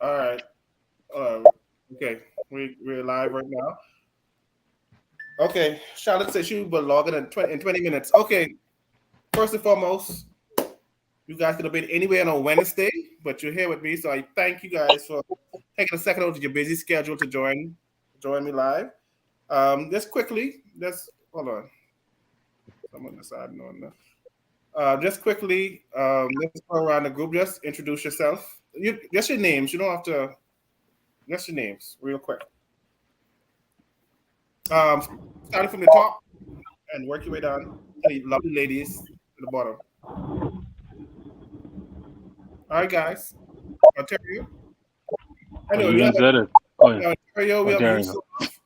All right. Okay. We're live right now. Okay. Charlotte says she will log in 20 minutes. Okay. First and foremost, you guys could have been anywhere on a Wednesday, but you're here with me, so I thank you guys for taking a second out of your busy schedule to join me live. Just quickly, just hold on. Someone decided no, no. Just quickly, let's go around the group. Just introduce yourself. Just your names. You don't have to. Just your names, real quick. Um, Starting from the top and work your way down to the lovely ladies to the bottom. All right, guys. Ontario. Oh, Anyway, you done said it. Oh, yeah. Ontario. We Oh, have there you go. Yusuf.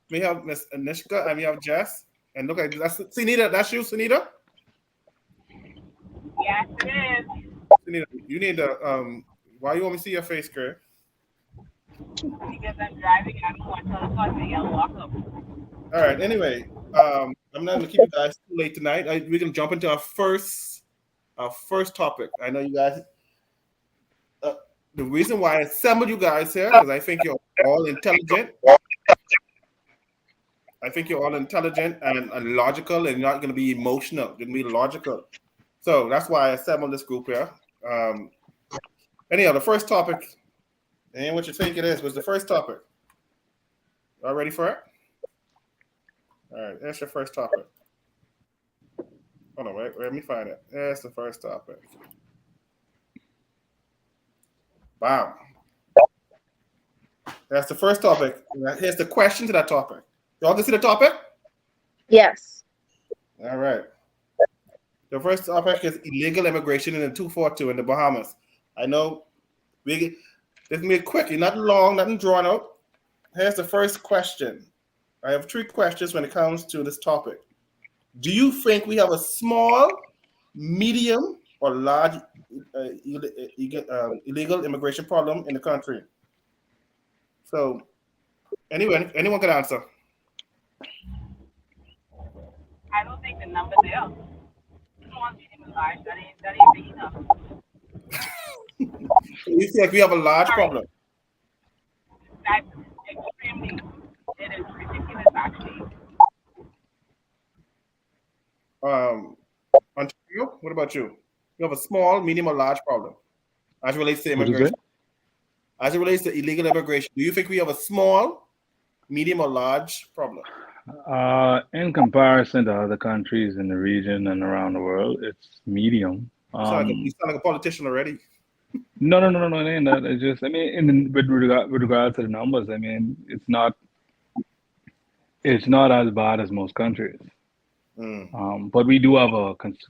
We have Miss Anishka, and we have Jess. And look at that's Sunita. That's you, Sunita. Yes, it is. Sunita, you need to. Why you want me to see your face, Chris? Because I'm driving and I don't want to tell the fuck they get locked up. All right. Anyway, I'm not gonna keep you guys too late tonight. We're gonna jump into our first topic. I know you guys. The reason why I assembled you guys here because I think you're all intelligent. I think you're all intelligent and logical, and you're not going to be emotional. You're going to be logical. So that's why I assembled this group here. Anyhow, the first topic, and what you think it is, was the first topic. Y'all ready for it? All right, that's your first topic. Hold on, wait, let me find it. That's the first topic. Wow. That's the first topic. Here's the question to that topic. Y'all can see the topic? Yes. All right. The first topic is illegal immigration in the 242 in the Bahamas. I know this can be quick, not long, nothing drawn out. Here's the first question. I have 3 questions when it comes to this topic. Do you think we have a small, medium, or large illegal immigration problem in the country? So, anyone can answer. I don't think the number's there. Small, medium, and large. That ain't big enough. You feel like we have a large problem? That's extremely. It is ridiculous, actually. Ontario, what about you? You have a small, medium, or large problem as it relates to What you say? immigration. As it relates to illegal immigration, do you think we have a small, medium, or large problem? In comparison to other countries in the region and around the world, it's medium. You sound like a politician already. No. It ain't that. It's just, I mean, with regard to the numbers, I mean, it's not as bad as most countries. But we do have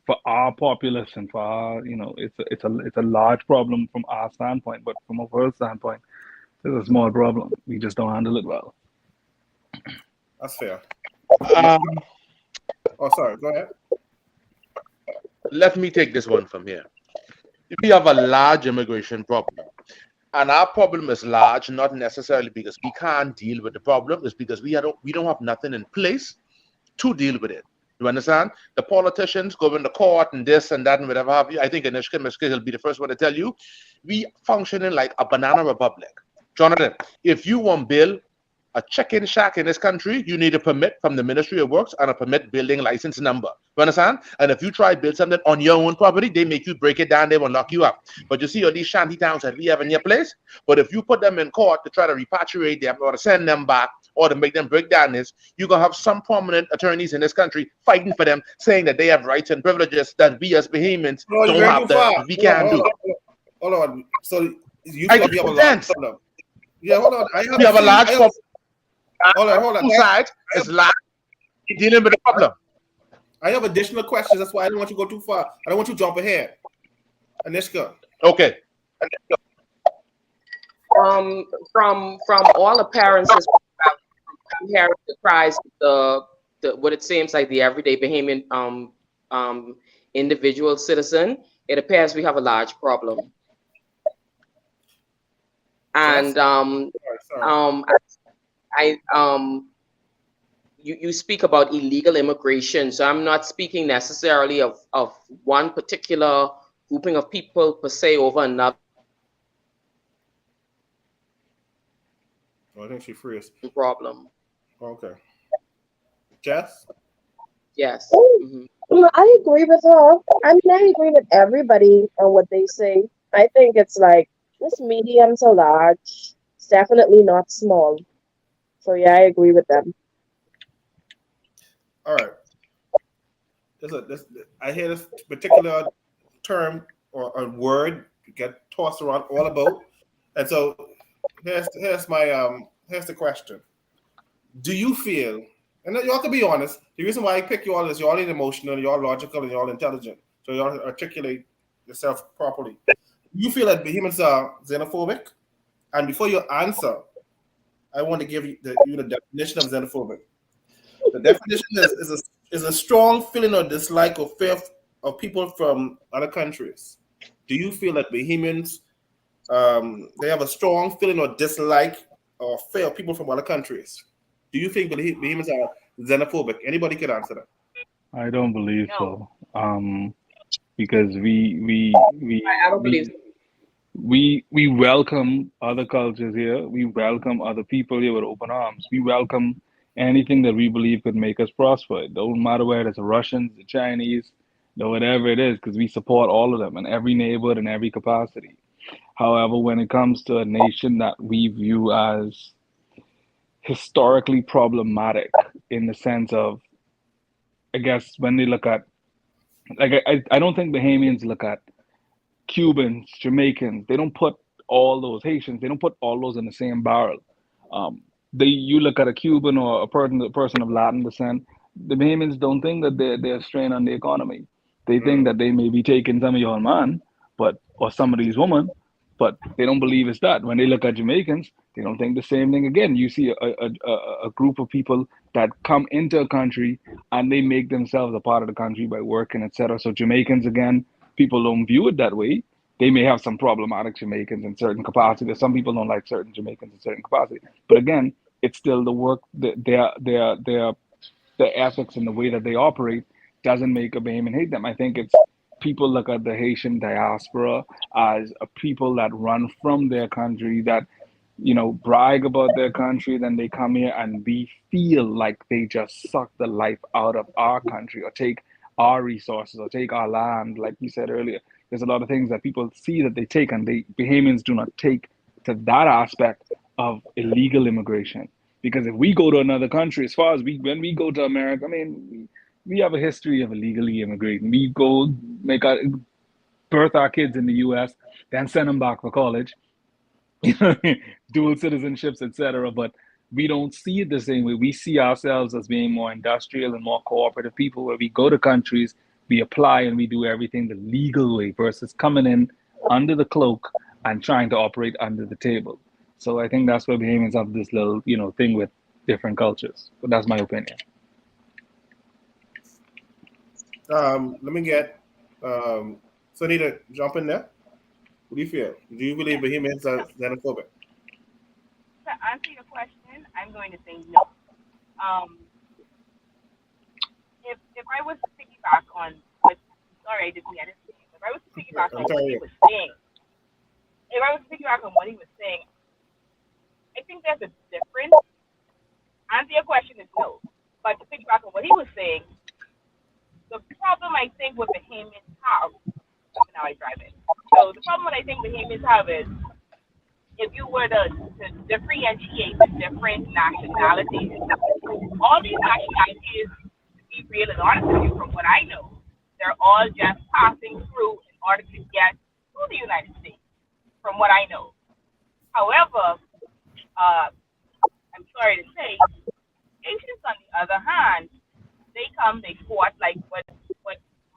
for our populace and for our, it's a large problem from our standpoint. But from a world standpoint, it's a small problem. We just don't handle it well. That's fair. Um, Oh, sorry. Go ahead. Let me take this one from here. We have a large immigration problem. And our problem is large, not necessarily because we can't deal with the problem, it's because we don't have nothing in place to deal with it. You understand? The politicians go in the court and this and that and whatever have you. I think Anishka will be the first one to tell you. We functioning like a banana republic. Jonathan, if you want build a chicken shack in this country, you need a permit from the Ministry of Works and a permit building license number. You understand? And if you try to build something on your own property, they make you break it down, they will lock you up. But you see all these shanty towns that we have in your place, but if you put them in court to try to repatriate them or to send them back or to make them break down this, you're going to have some prominent attorneys in this country fighting for them, saying that they have rights and privileges that we as Bahamians No, don't you're going have, too far. that we can't do. Hold on. So you I feel like we have a think large sense. problem? Yeah, hold on. We have a large problem. Hold on. Two sides is large dealing with the problem. I have additional questions. That's why I don't want you to go too far. I don't want you to jump ahead. Anishka. Okay. From all appearances, I'm hearing the cries of the what it seems like the everyday Bahamian individual citizen. It appears we have a large problem. And you speak about illegal immigration, so I'm not speaking necessarily of one particular grouping of people per se over another. Oh, I think she frees. problem. Okay. Jess? Yes. Oh, Mhm. I agree with her. I mean, I agree with everybody on what they say. I think it's like this medium to large. It's definitely not small. So yeah, I agree with them. All right. I hear this particular term or a word get tossed around all about. And so here's the question. Do you feel, and y'all can be honest, the reason why I pick you all is you're all emotional, you're all logical, and you're all intelligent. So you all articulate yourself properly. Do you feel that Bahamians are xenophobic? And before you answer, I want to give you the definition of xenophobic. The definition is a strong feeling of dislike or fear of people from other countries. Do you feel that Bahamians they have a strong feeling of dislike or fear of people from other countries? Do you think Bahamians are xenophobic? Anybody could answer that. I don't believe No. so. Because I don't believe. we welcome other cultures here. We welcome other people here with open arms. We welcome anything that we believe could make us prosper. It don't matter whether it's the Russians, the Chinese, or whatever it is, because we support all of them in every neighborhood in every capacity. However, when it comes to a nation that we view as historically problematic in the sense of, I guess, when they look at, like, I don't think Bahamians look at Cubans, Jamaicans, they don't put all those Haitians, they don't put all those in the same barrel. You look at a Cuban or a person of Latin descent, the Bahamians don't think that they're a strain on the economy. They think Mm. that they may be taking some of your man, but or some of these women, but they don't believe it's that. When they look at Jamaicans, they don't think the same thing again. You see a group of people that come into a country and they make themselves a part of the country by working, etc. So Jamaicans again, people don't view it that way. They may have some problematic Jamaicans in certain capacity. Some people don't like certain Jamaicans in certain capacity. But again, it's still the work, their ethics and the way that they operate doesn't make a Bahamian hate them. I think it's people look at the Haitian diaspora as a people that run from their country, that brag about their country, then they come here and we feel like they just suck the life out of our country or take our resources or take our land. Like you said earlier, there's a lot of things that people see that they take and they Bahamians do not take to that aspect of illegal immigration. Because if we go to another country, as far as when we go to America, I mean, we have a history of illegally immigrating. We go birth our kids in the U.S., then send them back for college, dual citizenships, etc. But we don't see it the same way. We see ourselves as being more industrial and more cooperative people, where we go to countries, we apply, and we do everything the legal way versus coming in under the cloak and trying to operate under the table. So I think that's where Bahamians have this little, thing with different cultures. But that's my opinion. Let me get Sunita jump in there. What do you feel? Do you believe Bahamians are xenophobic? To answer your question, I'm going to say no. Um, if I was to piggyback on what, sorry, I didn't get it. If I was to piggyback on what he was saying, if I was to piggyback on what he was saying, I think there's a difference. Answer your question is no. But to piggyback on what he was saying, the problem I think with Bahamians have, now I drive it. So the problem that I think Bahamians have is if you were to differentiate the different nationalities, all these nationalities, to be real and honest with you, from what I know, they're all just passing through in order to get to the United States, from what I know. However, I'm sorry to say, Haitians, on the other hand, they come, they squat, like what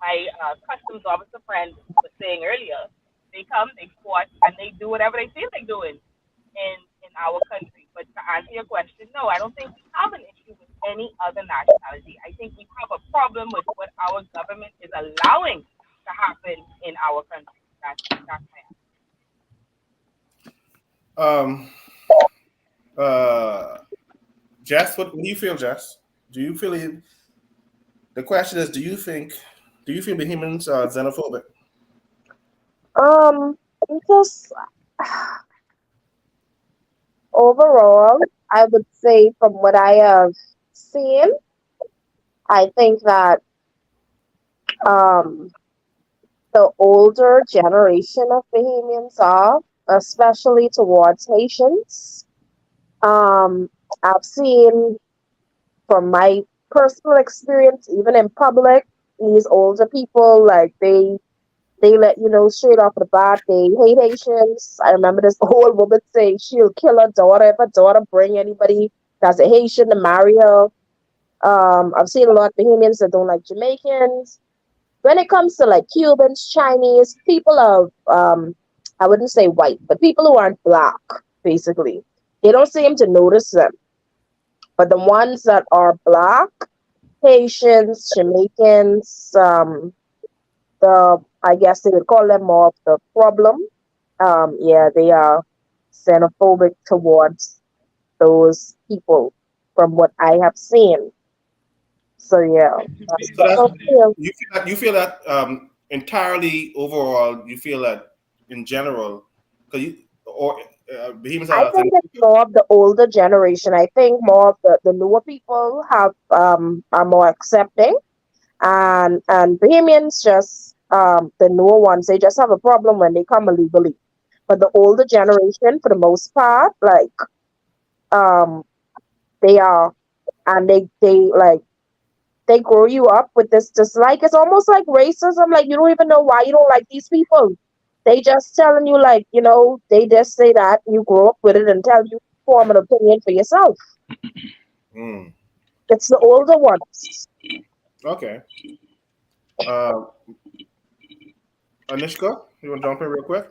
my customs officer friend was saying earlier. They come, they squat, and they do whatever they feel like doing in our country. But to answer your question, no, I don't think we have an issue with any other nationality. I think we have a problem with what our government is allowing to happen in our country. That's my answer. Jess, what do you feel, Jess? Do you feel the question is, do you feel Bahamians are xenophobic? Because overall, I would say from what I have seen, I think that um, the older generation of Bahamians are, especially towards Haitians. Um, I've seen from my personal experience, even in public, these older people like they let you know straight off the bat they hate Haitians. I remember this old woman saying she'll kill her daughter if her daughter bring anybody that's a Haitian to marry her. I've seen a lot of Bahamians that don't like Jamaicans. When it comes to like Cubans, Chinese, people of I wouldn't say white, but people who aren't black, basically, they don't seem to notice them. But the ones that are black, Haitians, Jamaicans, the I guess they would call them more of the problem. Yeah, they are xenophobic towards those people from what I have seen. So yeah, So that's yeah. you feel that entirely overall. You feel that in general, because you or Behemoths I are think it's more of the older generation. I think more of the newer people have are more accepting, and Bahamians just the newer ones they just have a problem when they come illegally. But the older generation, for the most part, like um they are, and they like they grow you up with this dislike. It's almost like racism. Like you don't even know why you don't like these people. They just telling you like, you know, they just say that you grow up with it and tell you form an opinion for yourself. Mm, It's the older ones. okay. Uh, Anishka, you want to jump in real quick?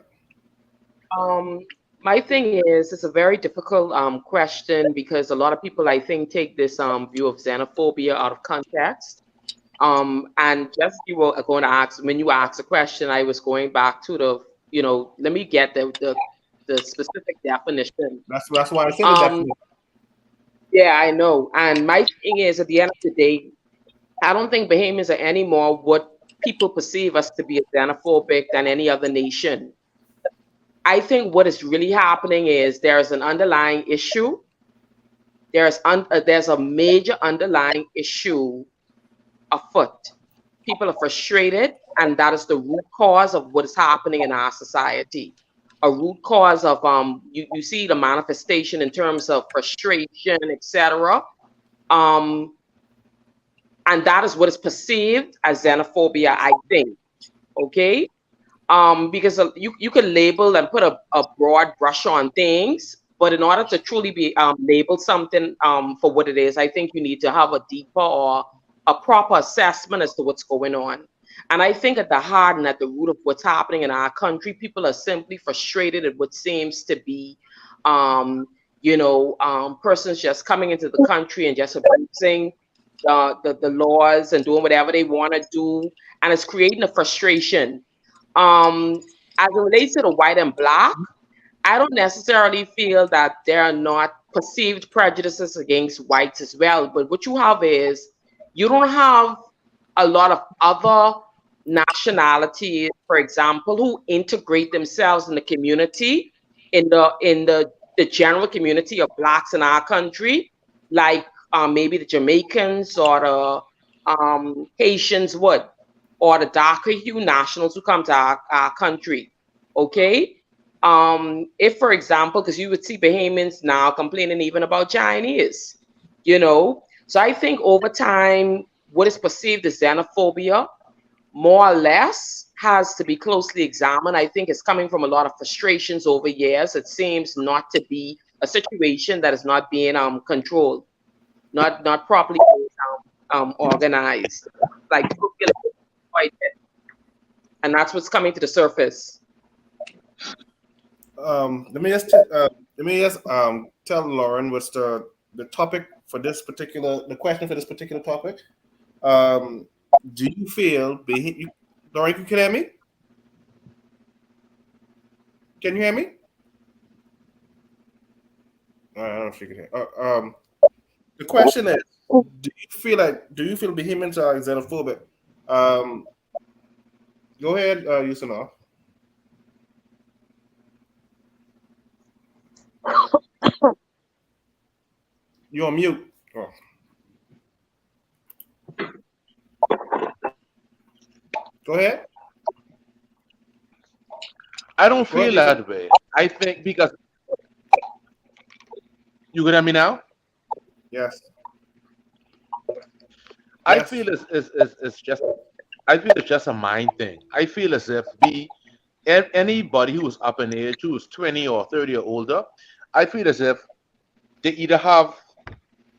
Um, my thing is, it's a very difficult question because a lot of people, I think, take this view of xenophobia out of context. And just you were going to ask when you asked a question, I was going back to the, let me get the specific definition. That's why I said the Um, definition. yeah, I know. And my thing is, at the end of the day, I don't think Bahamians are any more what people perceive us to be xenophobic than any other nation. I think what is really happening is there's an underlying issue. There's a major underlying issue afoot. People are frustrated, and that is the root cause of what is happening in our society. A root cause of you see the manifestation in terms of frustration, etc. Um, and that is what is perceived as xenophobia, I think. Okay, because you can label and put a broad brush on things, but in order to truly be labeled something for what it is, I think you need to have a deeper or a proper assessment as to what's going on. And I think at the heart and at the root of what's happening in our country, people are simply frustrated at what seems to be, persons just coming into the country and just abusing the laws and doing whatever they want to do, and it's creating a frustration. As it relates to the white and black, I don't necessarily feel that there are not perceived prejudices against whites as well. But what you have is you don't have a lot of other nationalities, for example, who integrate themselves in the community, in the general community of blacks in our country, like maybe the Jamaicans or the Haitians would, or the darker hue nationals who come to our country. Okay, if for example, because you would see Bahamians now complaining even about Chinese, so I think over time what is perceived as xenophobia more or less has to be closely examined. I think it's coming from a lot of frustrations over years. It seems not to be a situation that is not being controlled, not properly organized, like and that's what's coming to the surface. Let me just tell Lauren what's the topic for this particular the question for this particular topic. Um, do you feel Lauren? You can hear me? Can you hear me? I don't know if you can hear. The question is, do you feel Bahamians are xenophobic? Um, Go ahead, Yusuf. You're on mute. Oh. Go ahead. I don't feel that way. I think because you can hear me now. Yes. I feel it's just a mind thing. I feel as if anybody who's up in age, who's 20 or 30 or older, I feel as if they either have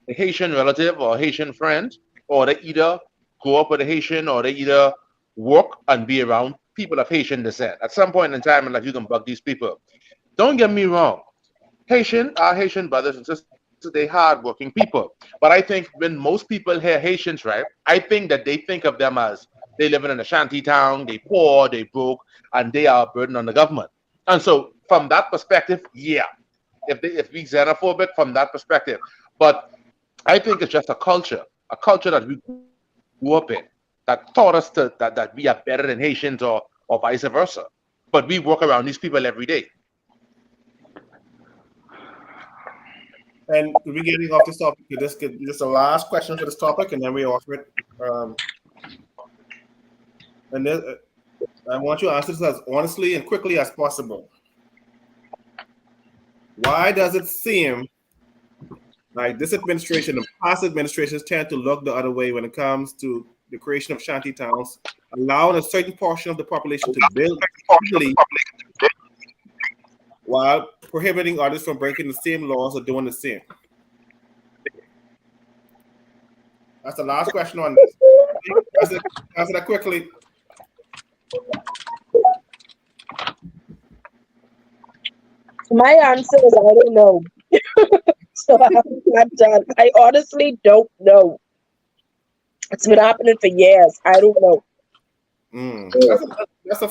a Haitian relative or a Haitian friend, or they either grow up with a Haitian, or they either work and be around people of Haitian descent. At some point in time in life, you can bug these people. Don't get me wrong. Our Haitian brothers and sisters, they hardworking people. But I think when most people hear Haitians, right, I think that they think of them as they live in a shanty town, they poor, they broke, and they are a burden on the government. And so from that perspective, yeah, if we xenophobic from that perspective. But I think it's just a culture that we grew up in that taught us that we are better than Haitians or vice versa. But we work around these people every day. And we're getting off this topic. This is the last question for this topic, and then we offer it. And then, I want you to answer this as honestly and quickly as possible. Why does it seem like this administration and past administrations tend to look the other way when it comes to the creation of shanty towns, allowing a certain portion of the population to build legally, while prohibiting others from breaking the same laws or doing the same? That's the last question on this. Answer that quickly. My answer is I don't know. So I'm done. I honestly don't know. It's been happening for years. I don't know. That's a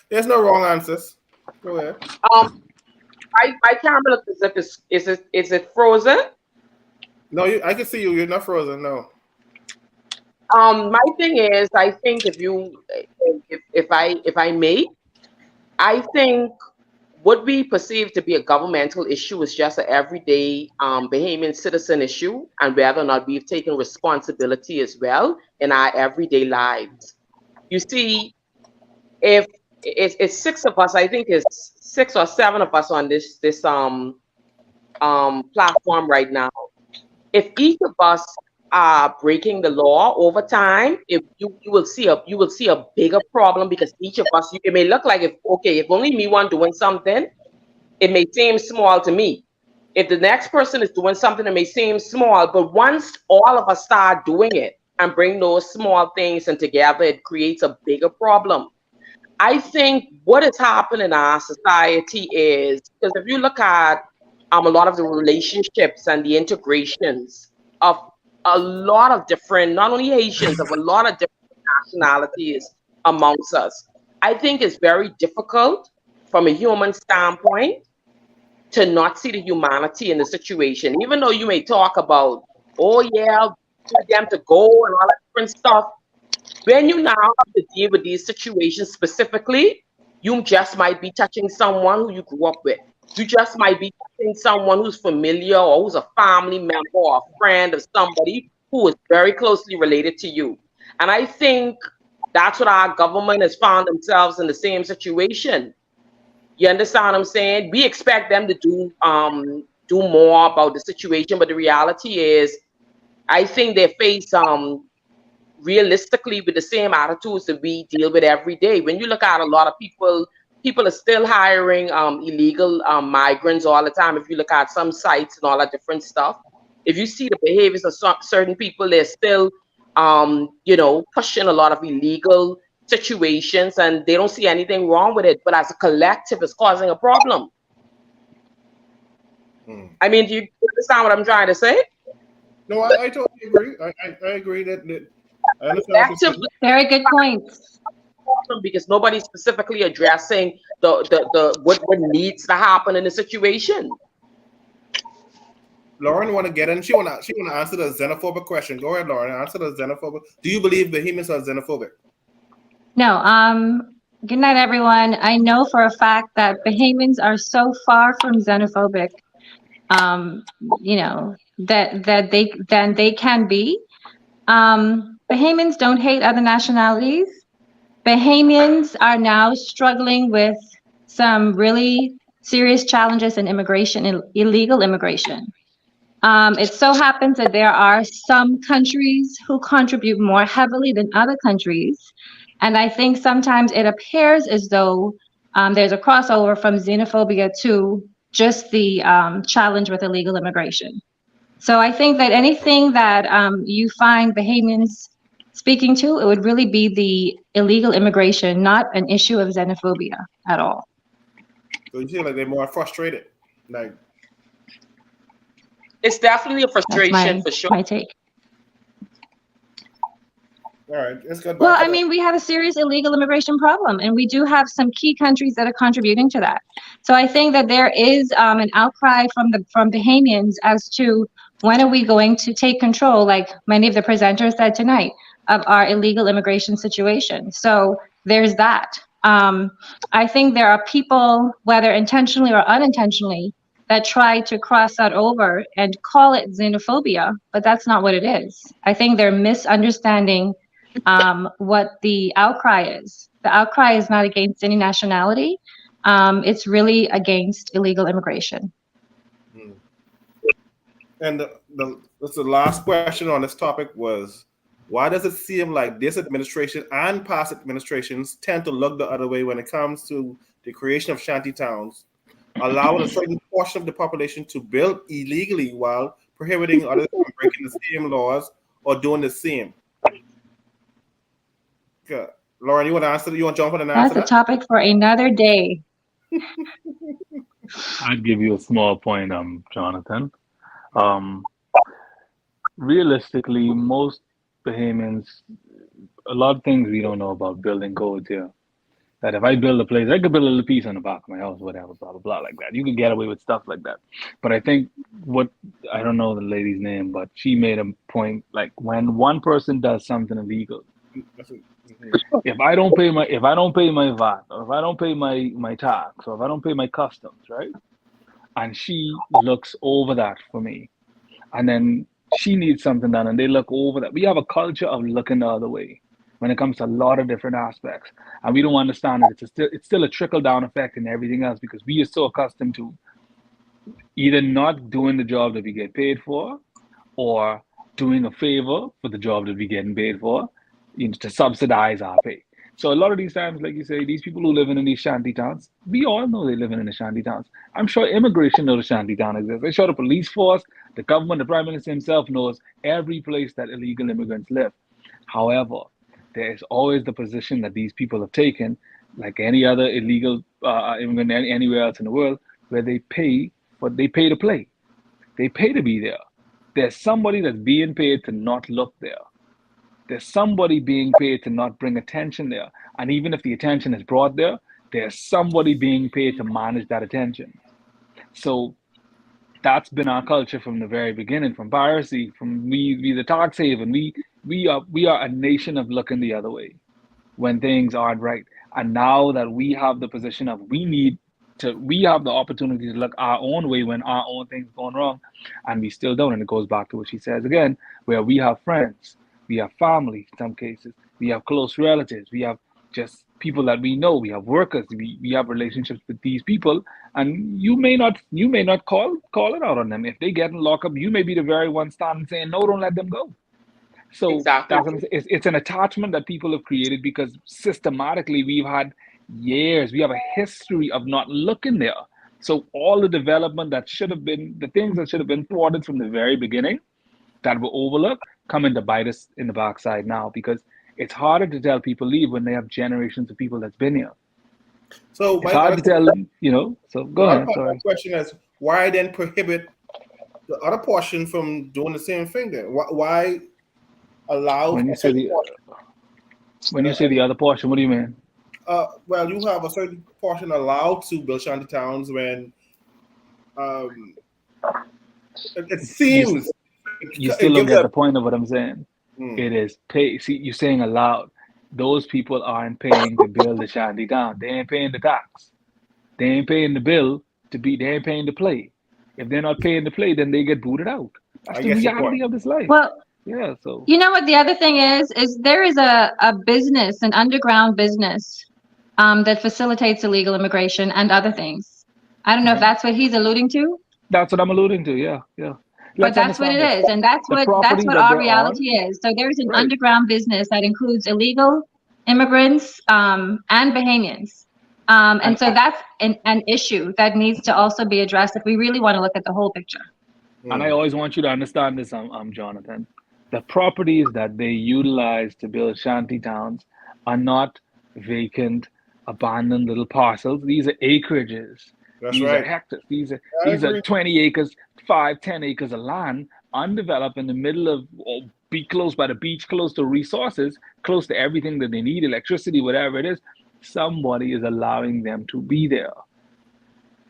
there's no wrong answers. Go ahead. My camera looks as if is it frozen? No, I can see you. You're not frozen. No. My thing is, I think if I may, I think what we perceive to be a governmental issue is just an everyday Bahamian citizen issue, and whether or not we've taken responsibility as well in our everyday lives. You see, if it's six of us, I think it's 6 or 7 of us on this platform right now. If each of us are breaking the law over time, if you will see a bigger problem, because each of us, it may look like if only me one doing something, it may seem small to me. If the next person is doing something, it may seem small, but once all of us start doing it and bring those small things and together, it creates a bigger problem. I think what is happening in our society is, because if you look at a lot of the relationships and the integrations of a lot of different, not only Haitians, of a lot of different nationalities amongst us, I think it's very difficult from a human standpoint to not see the humanity in the situation. Even though you may talk about, oh yeah, for them to go and all that different stuff, when you now have to deal with these situations specifically, you just might be touching someone who you grew up with. You just might be touching someone who's familiar or who's a family member or a friend of somebody who is very closely related to you. And I think that's what our government has found themselves in the same situation. You understand what I'm saying? We expect them to do more about the situation, but the reality is, I think they face realistically with the same attitudes that we deal with every day. When you look at a lot of people are still hiring illegal migrants all the time. If you look at some sites and all that different stuff, if you see the behaviors of certain people, they're still pushing a lot of illegal situations, and they don't see anything wrong with it. But as a collective, it's causing a problem. I mean, do you understand what I'm trying to say? No, I totally agree. I agree that I understand. Very good points. Because nobody's specifically addressing the what needs to happen in the situation. Lauren want to get in. She want to answer the xenophobic question. Go ahead, Lauren. Answer the xenophobic. Do you believe Bahamians are xenophobic? No. Good night, everyone. I know for a fact that Bahamians are so far from xenophobic. than they can be. Bahamians don't hate other nationalities. Bahamians are now struggling with some really serious challenges in immigration, illegal immigration. It so happens that there are some countries who contribute more heavily than other countries. And I think sometimes it appears as though there's a crossover from xenophobia to just the challenge with illegal immigration. So I think that anything that you find Bahamians speaking to, it would really be the illegal immigration, not an issue of xenophobia at all. So you feel like they're more frustrated, like. It's definitely a frustration for sure. My take. All right, let's go back. Well, I mean, we have a serious illegal immigration problem, and we do have some key countries that are contributing to that. So I think that there is an outcry from Bahamians as to when are we going to take control, like many of the presenters said tonight, of our illegal immigration situation. So there's that. I think there are people, whether intentionally or unintentionally, that try to cross that over and call it xenophobia, but that's not what it is. I think they're misunderstanding what the outcry is. The outcry is not against any nationality. It's really against illegal immigration. And that's the last question on this topic was, why does it seem like this administration and past administrations tend to look the other way when it comes to the creation of shanty towns, allowing a certain portion of the population to build illegally while prohibiting others from breaking the same laws or doing the same? Okay. Lauren, you want to answer? You want to jump in and answer That's a topic for another day. I'd give you a small point, Jonathan. Realistically, most Bahamians, a lot of things we don't know about building codes here. That if I build a place, I could build a little piece on the back of my house, whatever, blah, blah, blah, like that. You can get away with stuff like that. But I think I don't know the lady's name, but she made a point, like when one person does something illegal, if I don't pay my VAT, or if I don't pay my tax, or if I don't pay my customs, right? And she looks over that for me, and then she needs something done, and they look over that. We have a culture of looking the other way when it comes to a lot of different aspects, and we don't understand that it's still a trickle-down effect in everything else, because we are so accustomed to either not doing the job that we get paid for, or doing a favor for the job that we getting paid for, to subsidize our pay. So a lot of these times, like you say, these people who live in these shanty towns, we all know they live in the shanty towns. I'm sure immigration knows the shanty town exists. I'm sure the police force, the government, the prime minister himself knows every place that illegal immigrants live. However, there is always the position that these people have taken, like any other illegal immigrant anywhere else in the world, where they pay to play. They pay to be there. There's somebody that's being paid to not look there. There's somebody being paid to not bring attention there. And even if the attention is brought there, there's somebody being paid to manage that attention. So that's been our culture from the very beginning, from piracy, from we the tax haven. We are a nation of looking the other way when things aren't right. And now that we have the position of we have the opportunity to look our own way when our own things going wrong, and we still don't. And it goes back to what she says again, where we have friends, we have family in some cases, we have close relatives, we have just people that we know, we have workers, we have relationships with these people, and you may not call it out on them. If they get in lockup, you may be the very one standing saying, no, don't let them go. So exactly. It's an attachment that people have created because systematically we have a history of not looking there. So all the development that should have been, the things that should have been thwarted from the very beginning, that were overlooked, come in to bite us in the backside now, because it's harder to tell people leave when they have generations of people that's been here. So it's hard to tell them, so go ahead. Sorry. My question is, why then prohibit the other portion from doing the same thing then? Why allow... When you say the other portion, what do you mean? Well, you have a certain portion allowed to build shanty towns when it seems... You still don't get the point of what I'm saying. It is pay. See, you're saying allowed. Those people aren't paying to build the shanty town. They ain't paying the tax. They ain't paying the bill to be. They ain't paying to play. If they're not paying to play, then they get booted out. That's I the guess your point. reality of this life. Well, Yeah. So you know what the other thing is there is a business, an underground business, that facilitates illegal immigration and other things. I don't know if that's what he's alluding to, that's what I'm alluding to. Yeah. Yeah. but Let's that's what it understand this. is, and that's The what property that our they're on. reality is. So there's an Right. underground business that includes illegal immigrants and Bahamians. And so that's an issue that needs to also be addressed if we really want to look at the whole picture. And I always want you to understand this, I'm Jonathan. The properties that they utilize to build shanty towns are not vacant, abandoned little parcels. These are acreages. That's These are right. hectares. These I are agree. 20 acres, 5, 10 acres of land, undeveloped in the middle of, or be close by the beach, close to resources, close to everything that they need, electricity, whatever it is. Somebody is allowing them to be there.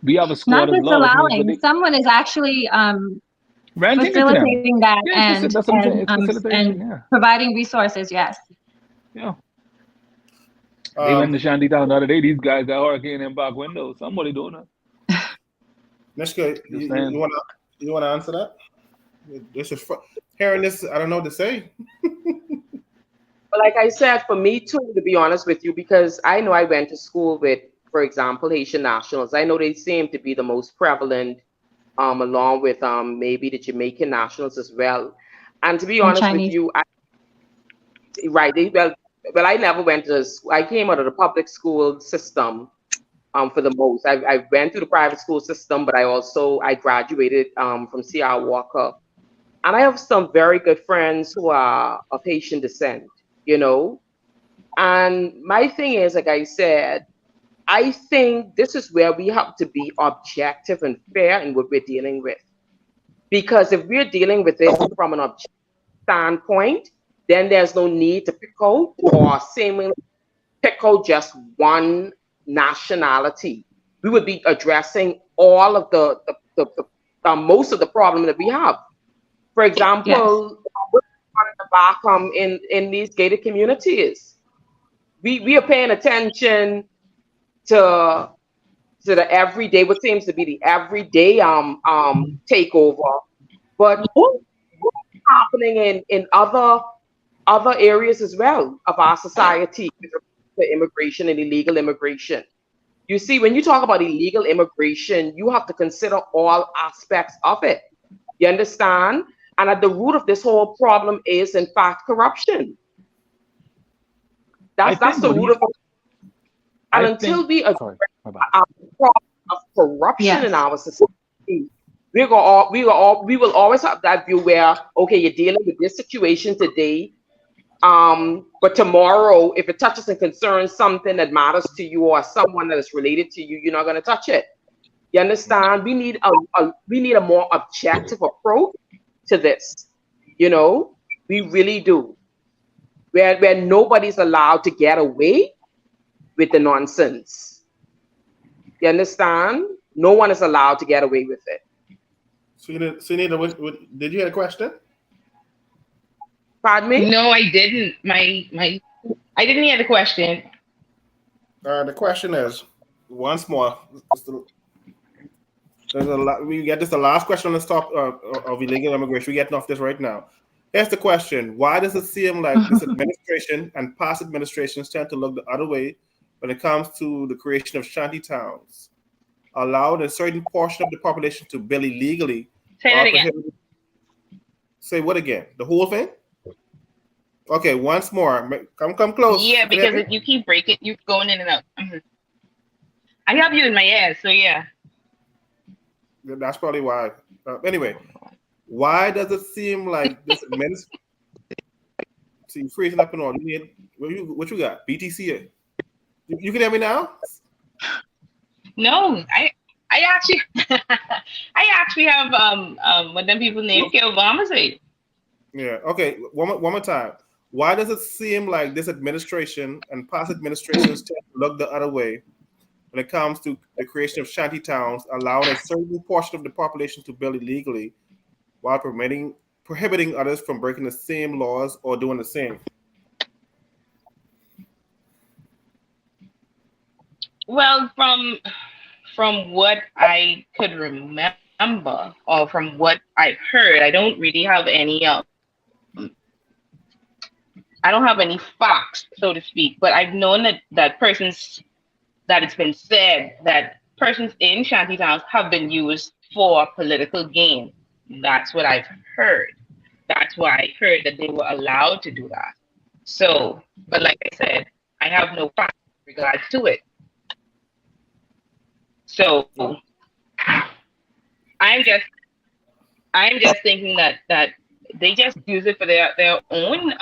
We have a Not squatters just law, which means that allowing, someone is actually renting it to them. facilitating that Yeah, that's what I'm saying. It's facilitation. and Yeah, providing resources. Yes. yeah. They went to Um, Shanty Town the other day. These guys got hurricane in back windows. Somebody doing it. Nishka, Just you saying. wanna answer that? This is hearing this. I don't know what to say. But like I said, for me too, to be honest with you, because I know I went to school with, for example, Haitian nationals. I know they seem to be the most prevalent, along with maybe the Jamaican nationals as well. And to be And honest with Chinese. you, well, I never went to school. I came out of the public school system for the most. I went through the private school system, but I graduated from C.R. Walker. And I have some very good friends who are of Haitian descent, you know. And my thing is, like I said, I think this is where we have to be objective and fair in what we're dealing with. Because if we're dealing with it from an objective standpoint, then there's no need to pick out or seemingly pick out just one nationality. We would be addressing all of the most of the problem that we have. For example, back in these gated communities, we are paying attention to the everyday, what seems to be the everyday takeover, but what's happening in other areas as well of our society with immigration and illegal immigration. You see, when you talk about illegal immigration, you have to consider all aspects of it. You understand? And at the root of this whole problem is, in fact, corruption. That's the root of it. And until we address our problem of corruption in our society, we will always have that view where, okay, you're dealing with this situation today, but tomorrow, if it touches and concerns something that matters to you or someone that is related to you, you're not going to touch it. You understand? We need a more objective approach to this. You know, we really do. Where nobody's allowed to get away with the nonsense. You understand? No one is allowed to get away with it. Sunita, did you have a question? Pardon me? No, I didn't. I didn't hear the question. The question is, once more, there's a lot. We get this the last question on the top of illegal immigration. We're getting off this right now. Here's the question: why does it seem like this administration and past administrations tend to look the other way when it comes to the creation of shanty towns, allowed a certain portion of the population to build illegally? Say that again. Say what again? The whole thing? Okay, once more. Come close. Yeah, because you keep breaking, you're going in and out. Mm-hmm. I have you in my ear, so yeah. That's probably why. Anyway, why does it seem like this administration? See, you're freezing up and all. What you got? BTC? You can hear me now? No, I actually have what them people name Obama say. Yeah. Okay. One more time. Why does it seem like this administration and past administrations tend to look the other way when it comes to the creation of shanty towns, allowing a certain portion of the population to build illegally, while prohibiting others from breaking the same laws or doing the same? Well, from what I could remember, remember, or from what I've heard, I don't really have any. I don't have any facts, so to speak. But I've known that it's been said that persons in shantytowns have been used for political gain. That's what I've heard. That's why I heard that they were allowed to do that. So, but like I said, I have no facts in regards to it. So I'm just thinking that they just use it for their own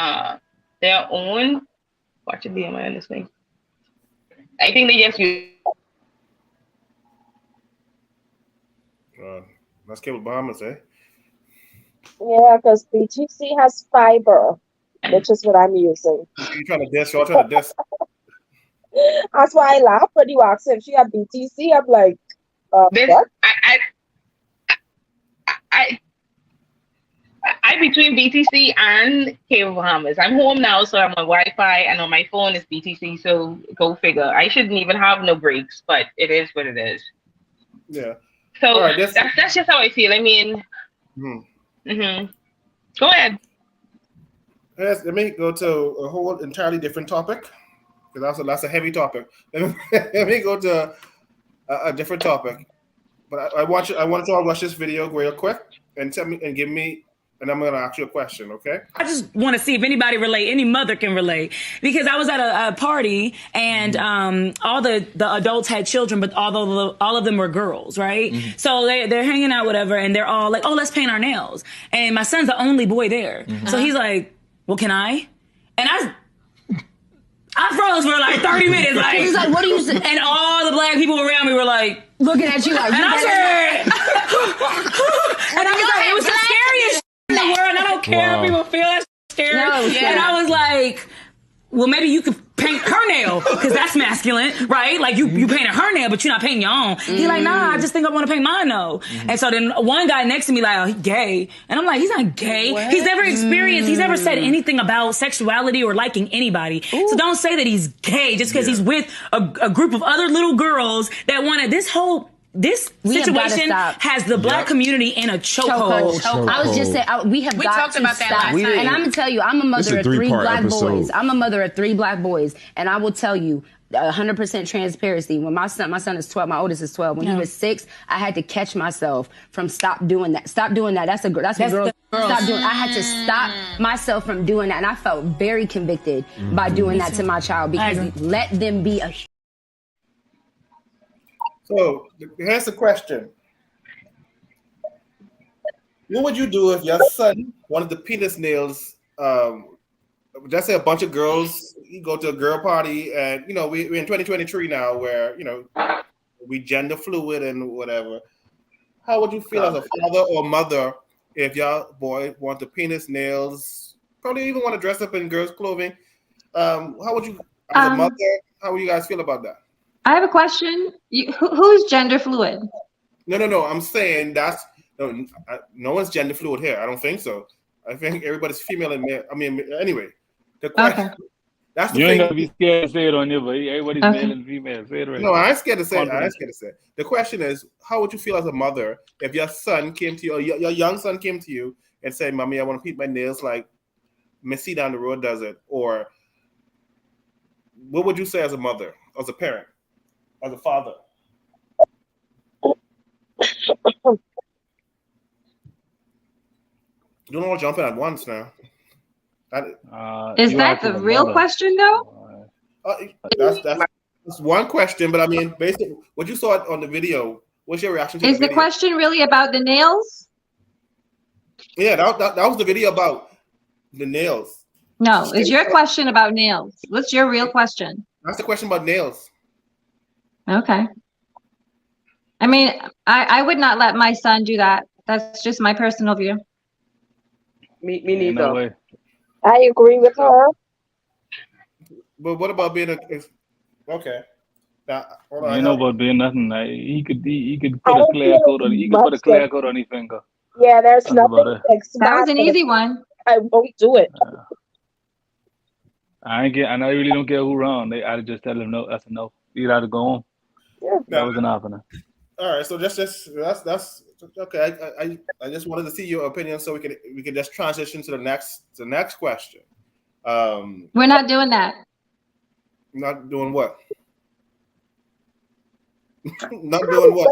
what should be am I on this thing? I think they just use let's kill Bahamas, eh? Yeah, because BTC has fiber, which is what I'm using. You trying to diss? Y'all trying to diss? That's why I laugh when you ask if she had BTC. I'm like, what? I between BTC and Cable Bahamas. I'm home now, so I'm on Wi-Fi, and on my phone is BTC. So go figure. I shouldn't even have no breaks, but it is what it is. Yeah. So right, that's just how I feel. I mean, Go ahead. Yes, let me go to a whole entirely different topic, because that's a heavy topic. Let me go to a different topic. But I want you to all watch this video real quick and tell me and give me. And I'm going to ask you a question, okay? I just want to see if anybody relate, any mother can relate. Because I was at a party and all the adults had children, but all of them were girls, right? Mm-hmm. So they're hanging out, whatever, and they're all like, oh, let's paint our nails. And my son's the only boy there. Mm-hmm. So he's like, well, can I? And I froze for like 30 minutes. Like, he's like, what do you say? And all the black people around me were like, looking at you like, and I said, and I was like, it was the scariest in the world. I don't care if people feel that scared. No, yeah. And I was like, well, maybe you could paint her nail because that's masculine, right? Like you painted her nail, but you're not painting your own. Mm-hmm. He's like, nah, I just think I want to paint mine though. Mm-hmm. And so then one guy next to me like, oh, he's gay. And I'm like, he's not gay. What? He's never experienced, he's never said anything about sexuality or liking anybody. Ooh. So don't say that he's gay just because he's with a group of other little girls that wanted this situation has the black community in a chokehold. I was just saying, we talked about that last time. And I'm going to tell you, I'm a mother of 3 black boys. I'm a mother of 3 black boys. And I will tell you, 100% transparency. When my son is 12, my oldest is 12. When he was 6, I had to catch myself from stop doing that. Stop doing that. That's what girls stop doing. I had to stop myself from doing that. And I felt very convicted by doing that to my child because let them be a. So here's the question. What would you do if your son wanted the penis nails? Let's say a bunch of girls, you go to a girl party and, we're in 2023 now where, we gender fluid and whatever. How would you feel as a father or mother if your boy want the penis nails, probably even want to dress up in girls' clothing? How would you, as a mother, how would you guys feel about that? I have a question. Who's gender fluid? No. I'm saying no one's gender fluid here. I don't think so. I think everybody's female and male. I mean, anyway, the question. Okay. That's the you thing. You ain't gotta be scared to say it on here, but everybody's male and female. Say it right. No, I ain't scared to say it. The question is, how would you feel as a mother if your son came to you, or your young son came to you and said, "Mommy, I want to paint my nails like Missy down the road does it," or what would you say as a mother, as a parent? As a father. Don't all jump in at once now. Is that the real question, though? That's one question, but I mean, basically, what you saw on the video, what's your reaction to Is the question really about the nails? Yeah, that was the video about the nails. No, is your question about nails? What's your real question? That's the question about nails. Okay. I mean, I would not let my son do that. That's just my personal view. Me neither. No way. I agree with her. But what about being okay? Now, about being nothing. He could put a clear coat on. He could put a clear coat on his finger. Yeah, there's nothing. That was an easy one. I won't do it. I really don't care who wrong. I just tell him no. That's a no. You got to go on. Yeah. That was an option. All right, so that's Okay, I just wanted to see your opinion so we can just transition to the next question. We're not doing that. Not doing what? Not doing what?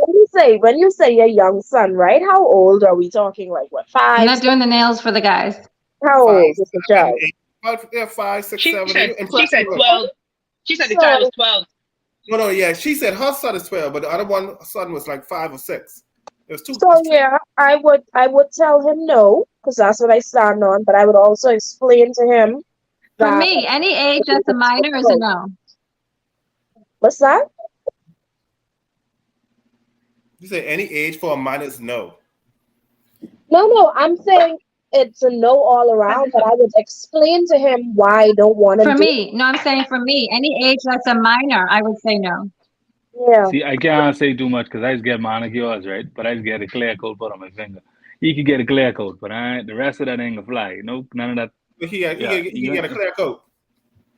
When you say your young son, right? How old are we talking? Like what? 5? We're not doing the nails for the guys. How old is the child? 5, 6, She 7. said 12. She said the child was 12. No, yeah. She said her son is 12, but the other son was like 5 or 6. It was 2. So yeah, I would tell him no, because that's what I stand on. But I would also explain to him that For me, any age that's a minor is a no. What's that? You say any age for a minor is no. No, I'm saying it's a no all around, but I would explain to him why I don't want to. I'm saying for me, any age that's a minor, I would say no. Yeah. See, I can't say too much because I just get manicures, right? But I just get a clear coat put on my finger. He could get a clear coat, but the rest of that ain't gonna fly. Nope, none of that. He get a clear coat.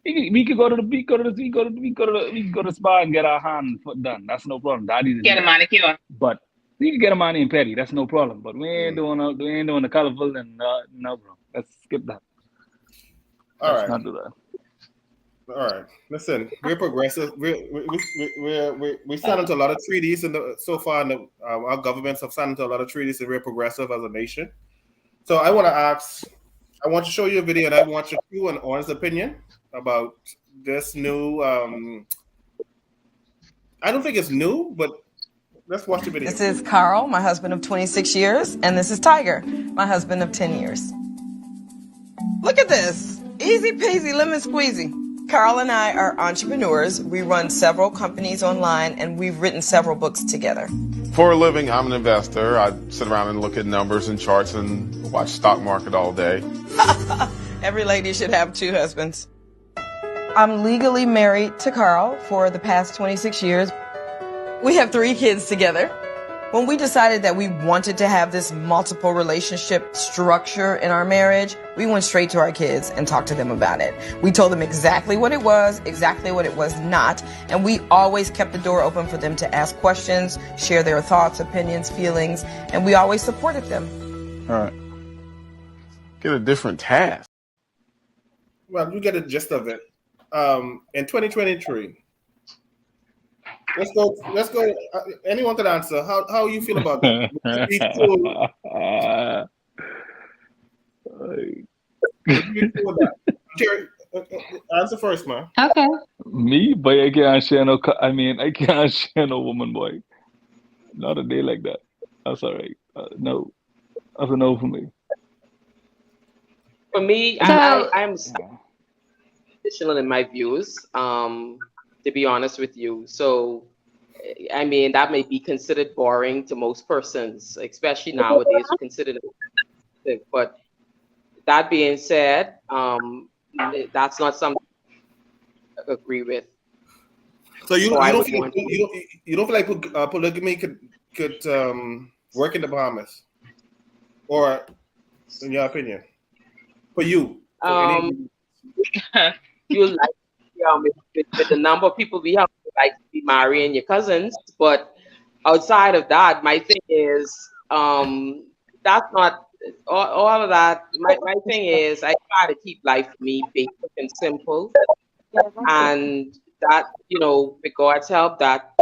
We could go to the spa and get our hand foot done. That's no problem. Daddy's Get a manicure. But we can get a mani and pedi. That's no problem. But we ain't doing the colorful and no, bro. Let's skip that. Let's not do that. All right. Listen, we're progressive. We signed into a lot of treaties, and so far, our governments have signed into a lot of treaties, and we're progressive as a nation. So I want to show you a video, and I want your true and honest opinion about this new. I don't think it's new, but let's watch the video. This is Carl, my husband of 26 years, and this is Tiger, my husband of 10 years. Look at this. Easy peasy lemon squeezy. Carl and I are entrepreneurs. We run several companies online, and we've written several books together. For a living, I'm an investor. I sit around and look at numbers and charts and watch stock market all day. Every lady should have 2 husbands. I'm legally married to Carl for the past 26 years. We have 3 kids together. When we decided that we wanted to have this multiple relationship structure in our marriage, we went straight to our kids and talked to them about it. We told them exactly what it was, exactly what it was not, and we always kept the door open for them to ask questions, share their thoughts, opinions, feelings, and we always supported them. All right. Get a different task. Well, you get the gist of it. In 2023. Let's go. Anyone can answer. How you feel about that? Answer first, man. Okay. Me, boy, I can't share no. I can't share no woman, boy. Not a day like that. That's all right. No, that's a no for me. For me, I'm traditional in my views. To be honest with you. So, I mean, that may be considered boring to most persons, especially nowadays, we consider it. But that being said, that's not something I agree with. So you don't feel like polygamy could work in the Bahamas? Or, in your opinion? For you? You like, with the number of people we have, like to be marrying your cousins, but outside of that, my thing is that's not all of that. My thing is I try to keep life for me basic and simple, and that, with God's help, that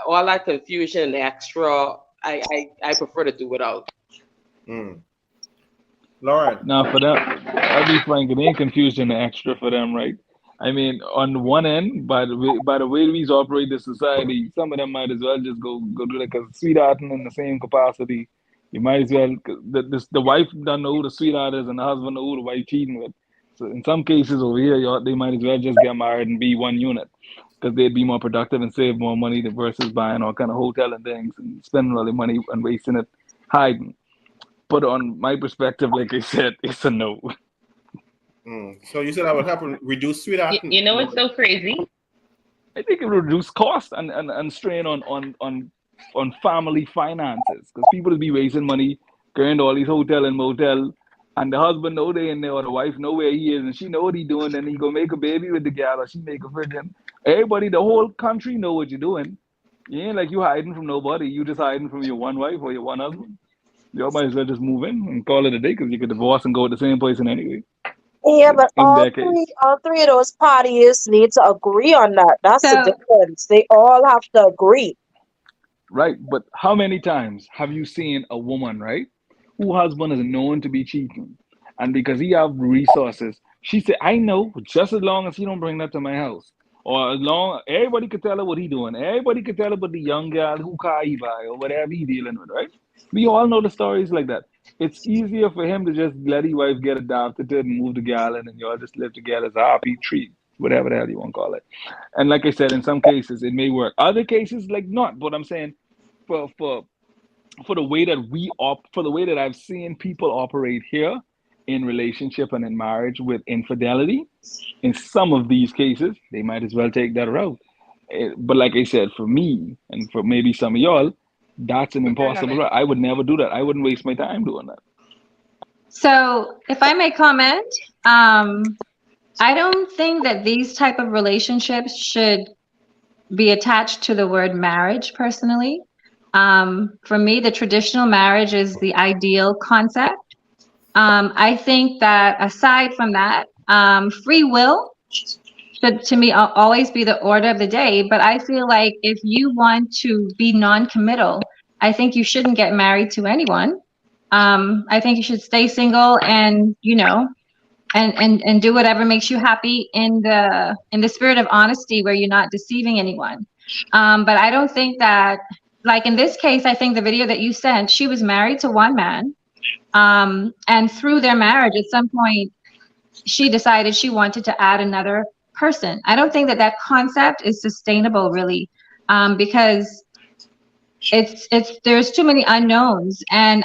all that confusion and extra, I prefer to do without. Lauren. Now for them, I'll be frank, it ain't confusion and extra for them, right? I mean, on one end, by the way we operate the society, some of them might as well just go do like a sweethearting in the same capacity. You might as well, the wife doesn't know who the sweetheart is, and the husband know who the wife cheating with. So in some cases over here, they might as well just get married and be one unit, because they'd be more productive and save more money versus buying all kind of hotel and things and spending all the money and wasting it hiding. But on my perspective, like I said, it's a no. So you said that would help reduce sweetheart. You know what's so crazy? I think it would reduce cost and strain on family finances, because people will be wasting money going to all these hotel and motel, and the husband know they in there, or the wife know where he is, and she know what he doing, and he go make a baby with the gal, or she make a virgin. Everybody, the whole country know what you're doing. You ain't like you hiding from nobody. You just hiding from your one wife or your one husband. You might as well just move in and call it a day because you could divorce and go with the same person anyway. Yeah, but In all that case. three of those parties need to agree on that. That's the So difference. They all have to agree. Right, but how many times have you seen a woman, right, who husband is known to be cheating, and because he have resources, she said, "I know, just as long as he don't bring that to my house, or as long everybody could tell her what he doing, everybody could tell her about the young girl who he buy or whatever he dealing with, right? We all know the stories like that. It's easier for him to just let his wife get adopted and move the girl in, and you all just live together as a happy tree, whatever the hell you want to call it. And like I said, in some cases it may work, other cases like not. But I'm saying." For the way that for the way that I've seen people operate here in relationship and in marriage with infidelity, in some of these cases, they might as well take that route. But like I said, for me and for maybe some of y'all, that's an impossible route. I would never do that. I wouldn't waste my time doing that. So if I may comment, I don't think that these type of relationships should be attached to the word marriage personally. For me, the traditional marriage is the ideal concept. I think that aside from that, free will should, to me, always be the order of the day. But I feel like if you want to be non-committal, I think you shouldn't get married to anyone. I think you should stay single and, you know, and do whatever makes you happy in the spirit of honesty, where you're not deceiving anyone. But I don't think that, like in this case, I think the video that you sent, she was married to one man, and through their marriage, at some point, she decided she wanted to add another person. I don't think that that concept is sustainable, really, because there's too many unknowns, and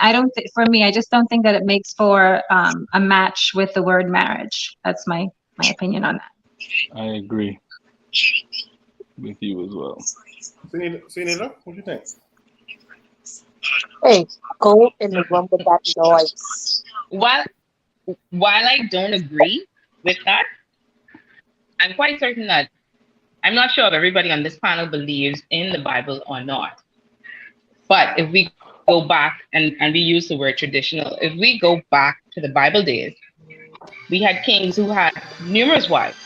for me, I just don't think that it makes for a match with the word marriage. That's my opinion on that. I agree with you as well. Senita, what do you think? Hey, go in the room with that noise. While I don't agree with that, I'm quite certain that I'm not sure if everybody on this panel believes in the Bible or not. But if we go back and we use the word traditional, if we go back to the Bible days, we had kings who had numerous wives.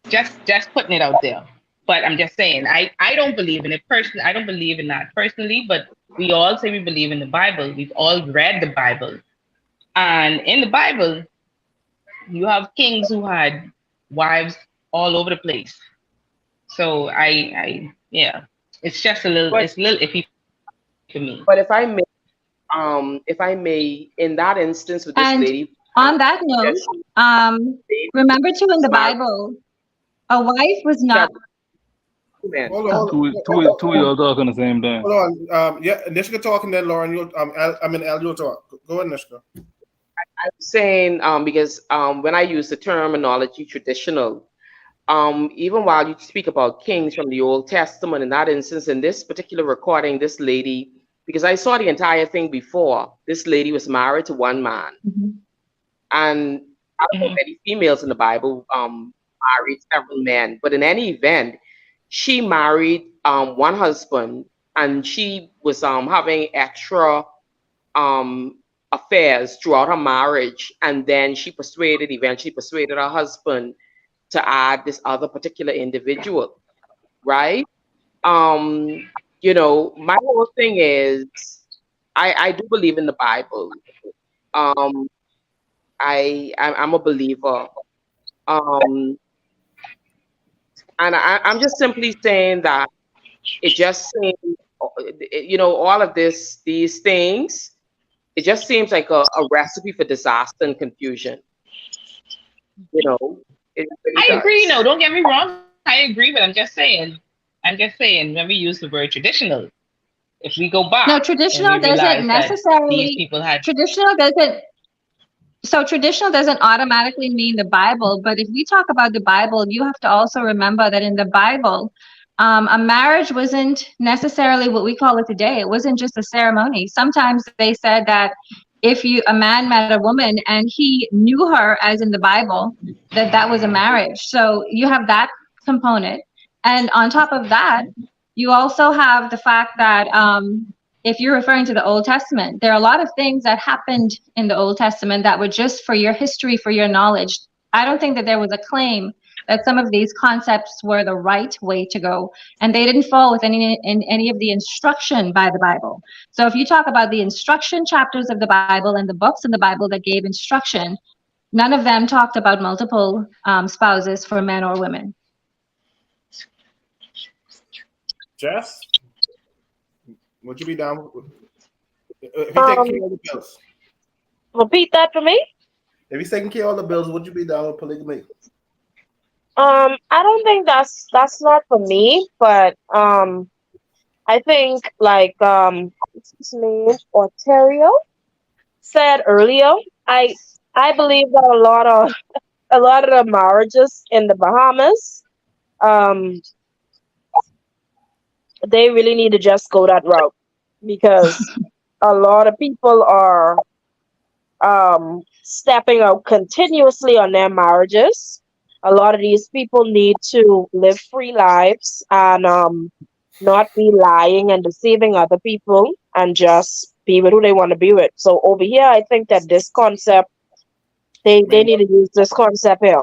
Just putting it out there. But I'm just saying, I don't believe in it personally. I don't believe in that personally, but we all say we believe in the Bible. We've all read the Bible. And in the Bible, you have kings who had wives all over the place. So yeah, it's just a little iffy for me. But if I may, in that instance with this lady. On that note, remember too, in the Bible, a wife was not. Hold on. Two of y'all talking at the same time. Hold on. Yeah, Nishka talking, then Lauren. Al, you'll talk. Go ahead, Nishka. I'm saying because when I use the terminology traditional, even while you speak about kings from the Old Testament, in that instance, in this particular recording, this lady, because I saw the entire thing before, this lady was married to one man. Mm-hmm. And I don't know many females in the Bible married several men, but in any event, she married one husband, and she was having extra affairs throughout her marriage, and then she eventually persuaded her husband to add this other particular individual, right? You know, my whole thing is I do believe in the Bible. I'm a believer. And I'm just simply saying that it just seems, you know, all of these things, it just seems like a recipe for disaster and confusion. You know, I agree. No, don't get me wrong. I agree, but I'm just saying when we use the word traditional, if we go back, no, traditional doesn't necessarily. These people had traditional doesn't. So traditional doesn't automatically mean the Bible, but if we talk about the Bible, you have to also remember that in the Bible, a marriage wasn't necessarily what we call it today. It wasn't just a ceremony. Sometimes they said that if a man met a woman and he knew her, as in the Bible, that was a marriage. So you have that component. And on top of that, you also have the fact that if you're referring to the Old Testament, there are a lot of things that happened in the Old Testament that were just for your history, for your knowledge. I don't think that there was a claim that some of these concepts were the right way to go, and they didn't fall within any of the instruction by the Bible. So if you talk about the instruction chapters of the Bible and the books in the Bible that gave instruction, none of them talked about multiple spouses for men or women. Jess, would you be down? If he's taking care of the bills. Repeat that for me. If he's taking care of all the bills, would you be down with polygamy? I don't think that's not for me, but I think like what's his name, Ontario said earlier. I believe that a lot of the marriages in the Bahamas, they really need to just go that route, because a lot of people are stepping out continuously on their marriages. A lot of these people need to live free lives and not be lying and deceiving other people, and just be with who they want to be with. So over here, I think that this concept, they need to use this concept here,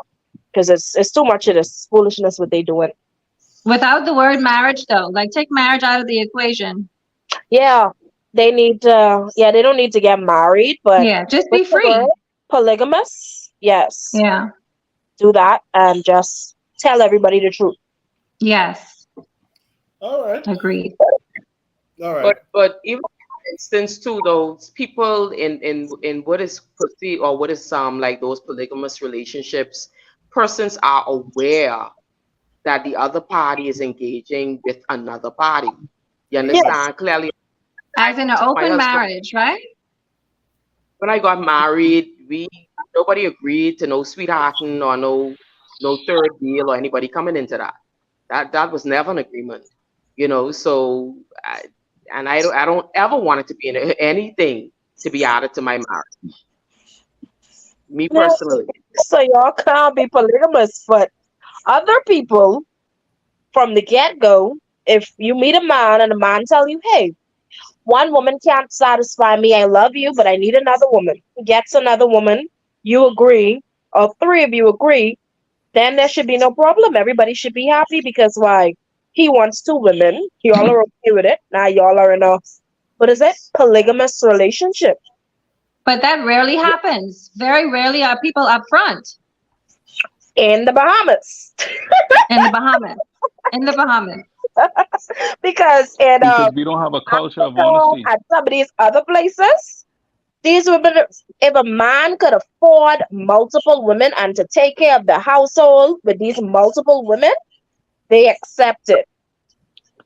because it's too much of this foolishness what they doing. Without the word marriage, though, like take marriage out of the equation. Yeah, they need to. Yeah, they don't need to get married, but yeah, just be free. Polygamous, yes. Yeah. Do that and just tell everybody the truth. Yes. All right. Agreed. All right. But even for instance too, those people in what is perceived or what is like those polygamous relationships, persons are aware that the other party is engaging with another party. You understand clearly? As in an open marriage, right? When I got married, nobody agreed to no sweethearting or no third deal or anybody coming into that. That was never an agreement, you know. So I don't ever want it to be anything to be added to my marriage. Me personally. So y'all can't be polygamous, but other people from the get-go, if you meet a man and a man tell you, hey, one woman can't satisfy me, I love you, but I need another woman. He gets another woman, you agree, or three of you agree, then there should be no problem. Everybody should be happy, because why? He wants two women. Y'all are okay with it. Now y'all are in a, what is it? Polygamous relationship. But that rarely happens. Very rarely are people upfront. In the Bahamas. In the Bahamas. In the Bahamas. because we don't have a culture of honesty. At some of these other places, these women, if a man could afford multiple women and to take care of the household with these multiple women, they accept it.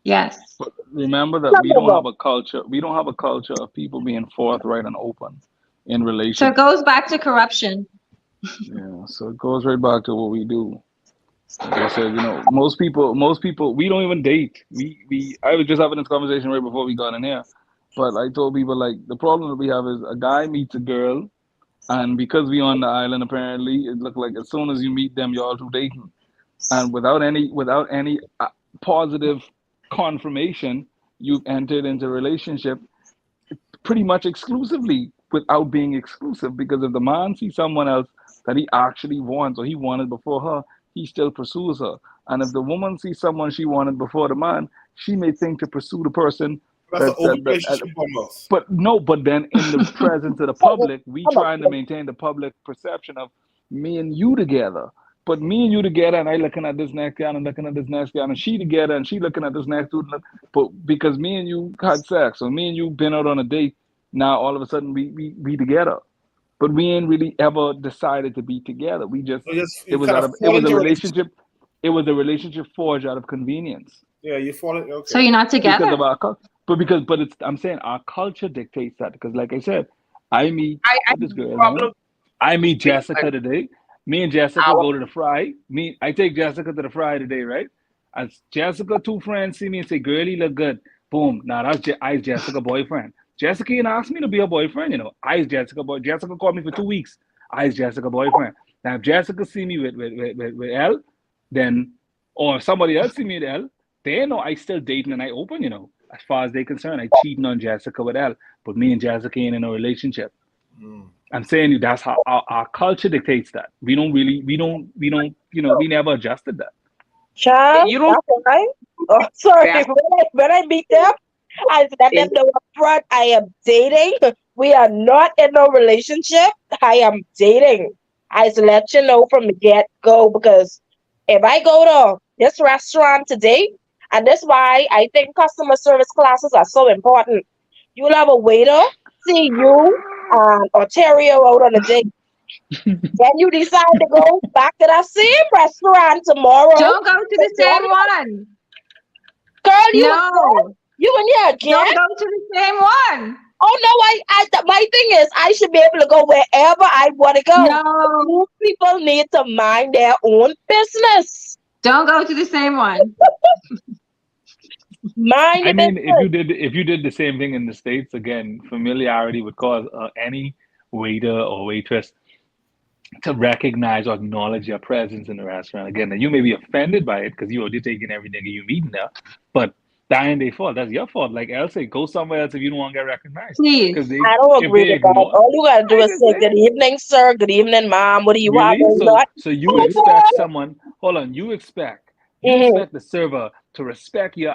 Yes. But remember that we don't have a culture. We don't have a culture of people being forthright and open in relationships. So it goes back to corruption. Yeah. So it goes right back to what we do. Like I said, you know, most people, we don't even date. I was just having this conversation right before we got in here, but I told people, like, the problem that we have is a guy meets a girl, and because we on the island, apparently, it looked like as soon as you meet them, you're all two dating, and without any positive confirmation, you've entered into a relationship pretty much exclusively without being exclusive, because if the man sees someone else that he actually wants or he wanted before her, he still pursues her. And if the woman sees someone she wanted before the man, she may think to pursue the person. That's an open relationship almost. But then in the presence of the public, we trying to maintain the public perception of me and you together. But me and you together, and I looking at this next guy and looking at this next guy, and she together and she looking at this next dude. But because me and you had sex, or me and you been out on a date, now all of a sudden we together. But we ain't really ever decided to be together. We just it was a relationship. It was a relationship forged out of convenience. Yeah, you fall. Okay. So you're not together. Because of our culture, I'm saying our culture dictates that. Because like I said, I meet this girl. I meet Jessica today. Me and Jessica go to the fry. I take Jessica to the fry today, right? As Jessica, two friends see me and say, "Girl, you look good." Boom. Now that's Jessica boyfriend. Jessica didn't ask me to be her boyfriend, you know. Jessica called me for 2 weeks. Jessica boyfriend. Now if Jessica see me with L, then, or somebody else see me with L, they know I still dating and I open, you know, as far as they're concerned. I cheating on Jessica with Elle, but me and Jessica ain't in a relationship. I'm saying you that's how our culture dictates that. We don't, you know, we never adjusted that. Child, You don't. that's right. Oh, sorry. Yeah. When I meet them, I let them know up front I am dating. We are not in no relationship. I am dating. I just let you know from the get-go, because if I go to this restaurant today, and that's why I think customer service classes are so important. You'll have a waiter see you Ontario out on a date. Then you decide to go back to that same restaurant tomorrow. Don't go to the same one. Girl, you No. you and your again? Don't go to the same one. Oh no, my thing is I should be able to go wherever I want to go. No. People need to mind their own business. Don't go to the same one. Mind I your mean, business. if you did the same thing in the States, again, familiarity would cause any waiter or waitress to recognize or acknowledge your presence in the restaurant. Again, you may be offended by it because you're taking everything you meeting there, but that ain't their fault. That's your fault. Like Elle said, go somewhere else if you don't want to get recognized. Please. I don't agree with that. All you gotta do is say good evening, sir. Good evening, mom. What do you have? Really? So you expect someone? Hold on. You expect the server to respect your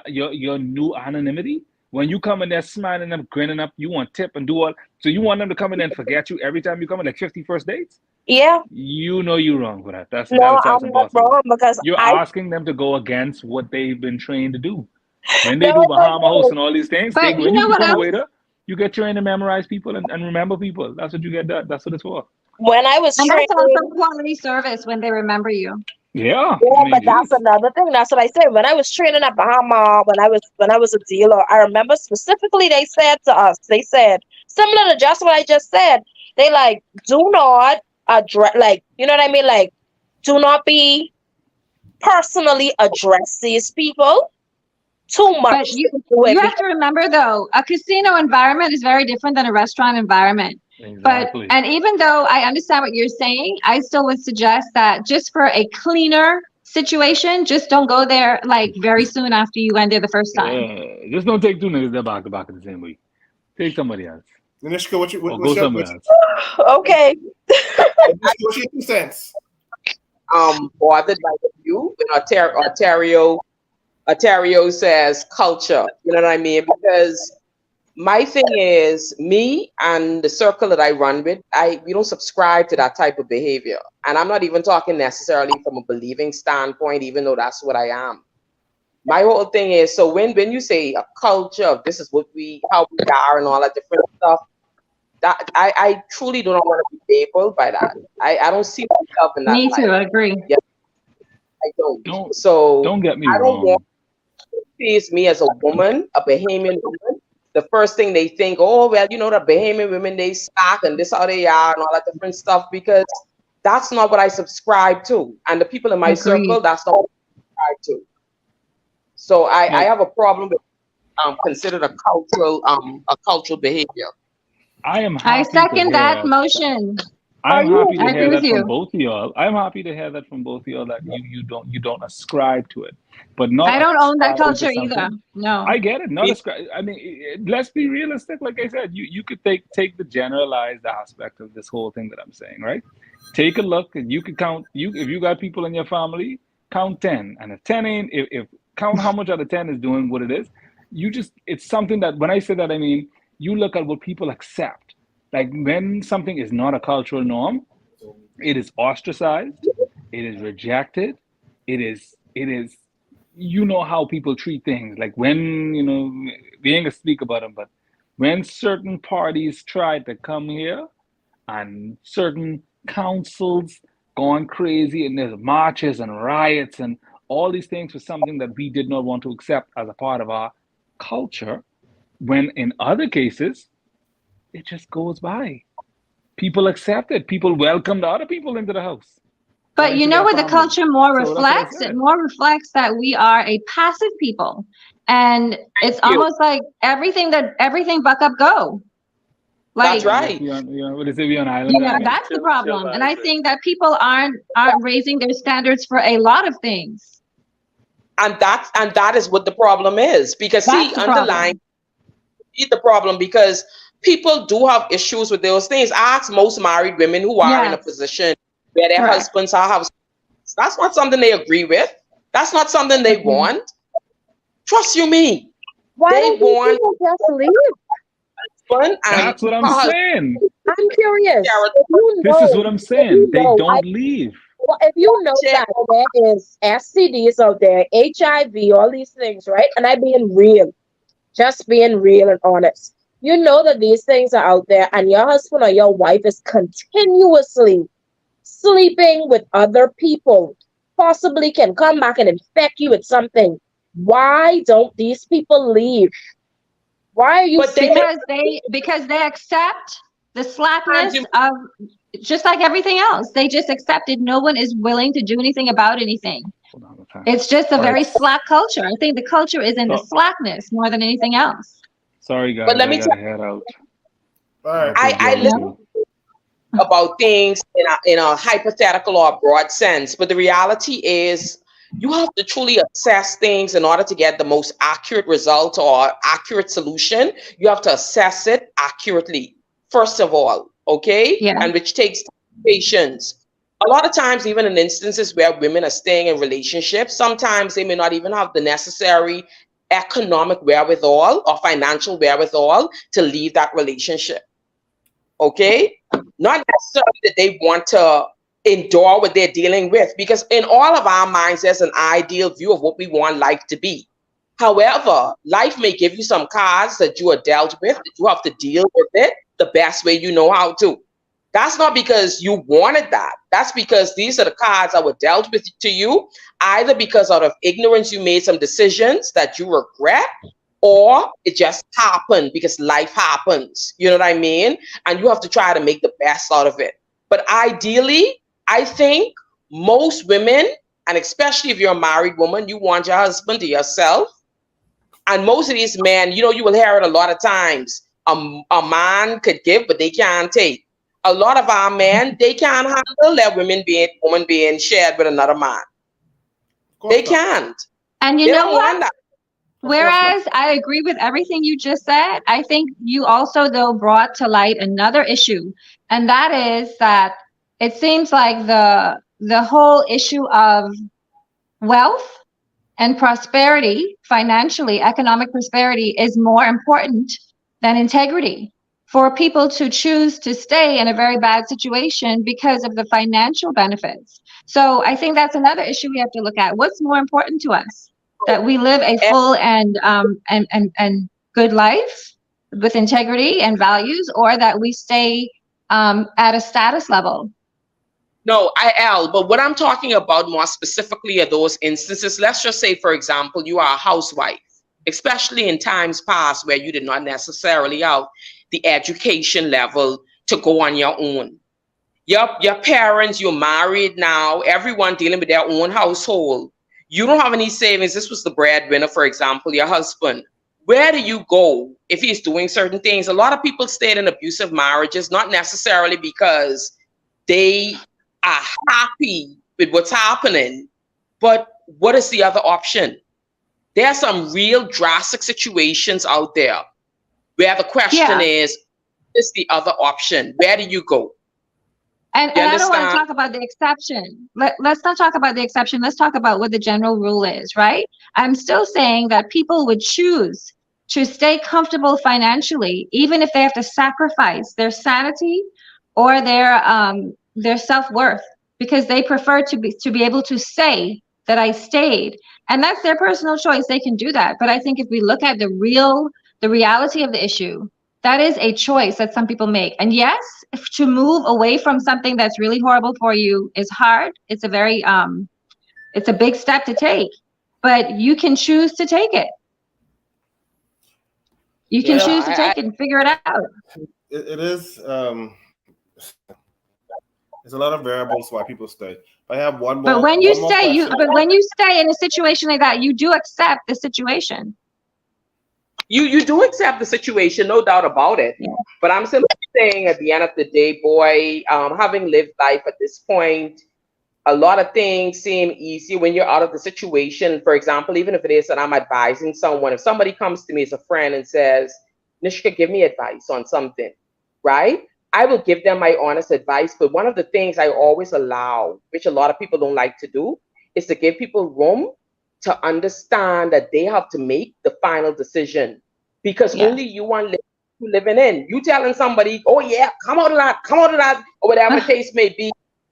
new anonymity? When you come in there smiling and grinning up, you want tip and do all. So you want them to come in and forget you every time you come in, like 50 first dates? Yeah. You know you're wrong for that. That's I'm impossible. not wrong because You're asking them to go against what they've been trained to do. When they do Bahama Host and all these things, But when you you know become what a waiter, you get trained to memorize people and remember people. That's what you get done. That's what it's for. When I was And trained, that's also quality service when they remember you. Yeah. But that's another thing. That's what I said. When I was training at Bahama, when I was a dealer, I remember specifically they said to us, they said, similar to just what I just said, they like, do not address, like, you know what I mean? Like, do not be personally address these people too much. But you have to remember though, a casino environment is very different than a restaurant environment. Exactly. And even though I understand what you're saying, I still would suggest that just for a cleaner situation, just don't go there like very soon after you went there the first time. Yeah, just don't take two niggas that back to back in the same week. Take somebody else. Nishka, what's go somewhere else. Okay. What's your 2 cents? Bothered by the view in Ontario says culture. You know what I mean? Because my thing is, me and the circle that I run with, we don't subscribe to that type of behavior. And I'm not even talking necessarily from a believing standpoint, even though that's what I am. My whole thing is, so when you say a culture of this is how we are and all that different stuff, that I truly do not want to be labeled by that. I don't see myself in that. Me too, I agree. Yeah, I don't. So don't get me wrong. I don't want to see me as a woman, a Bahamian woman. The first thing they think, oh, well, you know, the Bahamian women, they stack and this how they are and all that different stuff, because that's not what I subscribe to. And the people in my circle, that's not what I subscribe to. So I have a problem with considered a cultural behavior. I second that motion. I'm happy to hear that you. from both of y'all. I'm happy to hear that from both of y'all that you don't ascribe to it, but not. I don't own that culture either. No, I get it. Not ascribe. I mean, let's be realistic. Like I said, you could take the generalized aspect of this whole thing that I'm saying, right? Take a look, and you could count. If you got people in your family, count 10, and if 10 ain't, if count how much out of 10 is doing what it is. It's something that when I say that, I mean you look at what people accept. Like when something is not a cultural norm, it is ostracized, it is rejected, it is, you know how people treat things. Like when, you know, we ain't gonna speak about them, but when certain parties tried to come here and certain councils gone crazy and there's marches and riots and all these things for something that we did not want to accept as a part of our culture, when in other cases, it just goes by. People accept it. People welcome the other people into the house. But you know what the culture more reflects? It more reflects that we are a passive people. And it's almost like everything buck up go. Like, that's right. What is it? We on island? Yeah, that's the problem. And I think that people aren't raising their standards for a lot of things. And that is what the problem is. Because see, underlying the problem, because people do have issues with those things. Ask most married women who are in a position where their husbands are house. That's not something they agree with. That's not something they want. Trust you me. Why they want just leave? That's what I'm saying. I'm curious. This is what I'm saying. They don't leave. Well, if you know that there is STDs out there, HIV, all these things, right? And I'm being real, just being real and honest. You know that these things are out there, and your husband or your wife is continuously sleeping with other people, possibly can come back and infect you with something. Why don't these people leave? Why are you? Because they accept the slackness of, just like everything else. They just accepted. No one is willing to do anything about anything. It's just a very slack culture. I think the culture is in the slackness more than anything else. Sorry, guys. But let me gotta head out. I listen about things in a hypothetical or broad sense, but the reality is you have to truly assess things in order to get the most accurate result or accurate solution. You have to assess it accurately, first of all, okay? And which takes patience. A lot of times, even in instances where women are staying in relationships, sometimes they may not even have the necessary economic wherewithal or financial wherewithal to leave that relationship. Okay? Not necessarily that they want to endure what they're dealing with, because in all of our minds, there's an ideal view of what we want life to be. However, life may give you some cards that you are dealt with, that you have to deal with it the best way you know how to. That's not because you wanted that. That's because these are the cards that were dealt with to you, either because out of ignorance you made some decisions that you regret, or it just happened because life happens. You know what I mean? And you have to try to make the best out of it. But ideally, I think most women, and especially if you're a married woman, you want your husband to yourself. And most of these men, you know, you will hear it a lot of times. A man could give, but they can't take. A lot of our men, they can't handle their woman being shared with another man. They can't. And you know what? Whereas I agree with everything you just said, I think you also, though, brought to light another issue. And that is that it seems like the whole issue of wealth and prosperity, financially, economic prosperity, is more important than integrity. For people to choose to stay in a very bad situation because of the financial benefits. So I think that's another issue we have to look at. What's more important to us? That we live a full and good life with integrity and values, or that we stay at a status level? No, but what I'm talking about more specifically are those instances. Let's just say, for example, you are a housewife, especially in times past where you did not necessarily have the education level to go on your own. Your parents, you're married now, everyone dealing with their own household. You don't have any savings. This was the breadwinner, for example, your husband. Where do you go if he's doing certain things? A lot of people stay in abusive marriages, not necessarily because they are happy with what's happening, but what is the other option? There are some real drastic situations out there where the question is the other option? Where do you go? And I don't want to talk about the exception. Let's not talk about the exception. Let's talk about what the general rule is, right? I'm still saying that people would choose to stay comfortable financially, even if they have to sacrifice their sanity or their self-worth, because they prefer to be able to say that I stayed. And that's their personal choice. They can do that. But I think if we look at the reality of the issue, that is a choice that some people make. And yes, to move away from something that's really horrible for you is hard. It's a very, it's a big step to take, but you can choose to take it. You can choose to take it and figure it out. It is, there's a lot of variables why people stay. I have one more. But when you stay in a situation like that, you do accept the situation. You do accept the situation, no doubt about it. Yeah. But I'm simply saying, at the end of the day, boy, having lived life at this point, a lot of things seem easier when you're out of the situation. For example, even if it is that I'm advising someone, if somebody comes to me as a friend and says, Nishka, give me advice on something, right? I will give them my honest advice. But one of the things I always allow, which a lot of people don't like to do, is to give people room to understand that they have to make the final decision, because only you want living in. You telling somebody, oh yeah, come out of that, or whatever the case may be,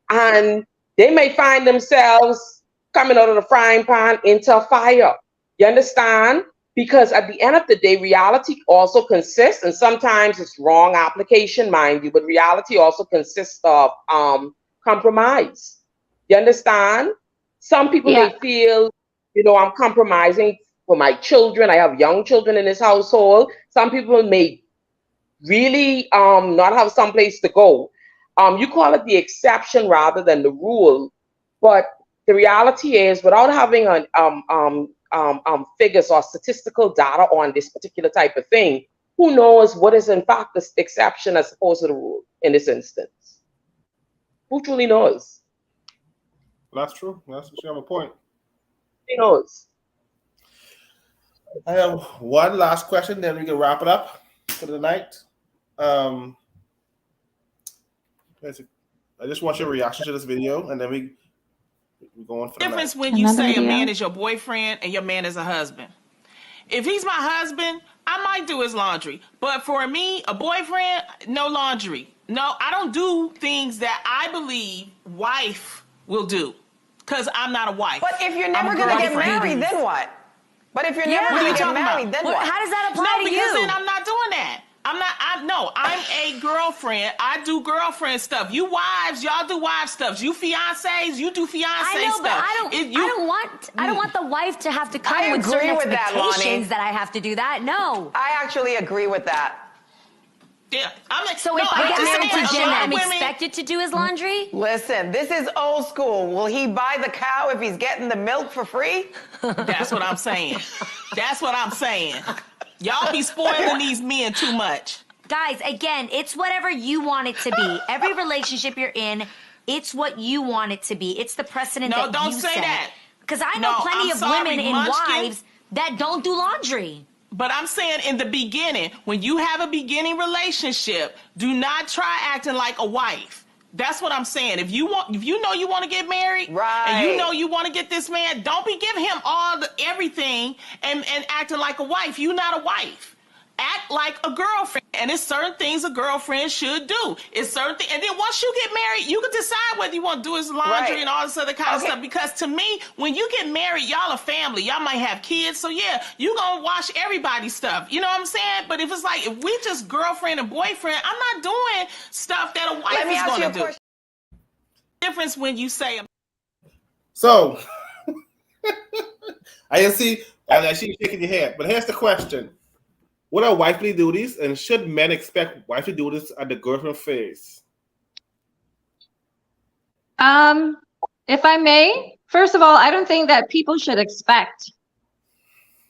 and they may find themselves coming out of the frying pan into a fire. You understand? Because at the end of the day, reality also consists, and sometimes it's wrong application, mind you, but reality also consists of compromise. You understand? Some people may feel, you know, I'm compromising for my children. I have young children in this household. Some people may really not have some place to go. You call it the exception rather than the rule, but the reality is, without having figures or statistical data on this particular type of thing, who knows what is in fact the exception as opposed to the rule in this instance? Who truly knows? That's true. That's you have a point. Who knows? I have one last question, then we can wrap it up for the night. I just want your reaction to this video, and then we go on for the difference night. When you say a man is your boyfriend and your man is a husband. If he's my husband, I might do his laundry. But for me, a boyfriend, no laundry. No, I don't do things that I believe wife will do, because I'm not a wife. But if you're never going to get married, then what? But if you're never going to get married, then what? How does that apply to you? No, because then I'm not doing that. I'm a girlfriend. I do girlfriend stuff. You wives, y'all do wife stuff. You fiancés, you do fiancé I know, stuff. But I don't want the wife to have to come with certain expectations that I have to do that. No. I actually agree with that. Yeah, I'm like, so if I get married to Jim, I'm expected to do his laundry? Listen, this is old school. Will he buy the cow if he's getting the milk for free? That's what I'm saying. That's what I'm saying. Y'all be spoiling these men too much. Guys, again, it's whatever you want it to be. Every relationship you're in, it's what you want it to be. It's the precedent that you set. No, don't say that. Because I know plenty of women and wives that don't do laundry. But I'm saying in the beginning, when you have a beginning relationship, do not try acting like a wife. That's what I'm saying. If you know you want to get married, right, and you know you want to get this man, don't be giving him all the everything and acting like a wife. You're not a wife. Act like a girlfriend. And it's certain things a girlfriend should do. It's certain things. And then once you get married, you can decide whether you want to do his laundry and all this other kind of stuff. Because to me, when you get married, y'all a family. Y'all might have kids. So yeah, you going to wash everybody's stuff. You know what I'm saying? But if it's like, if we just girlfriend and boyfriend, I'm not doing stuff that a wife is going to do. Difference when you say. So, I see you shaking your head. But here's the question. What are wifely duties, and should men expect wifely duties at the girlfriend phase? If I may, first of all, I don't think that people should expect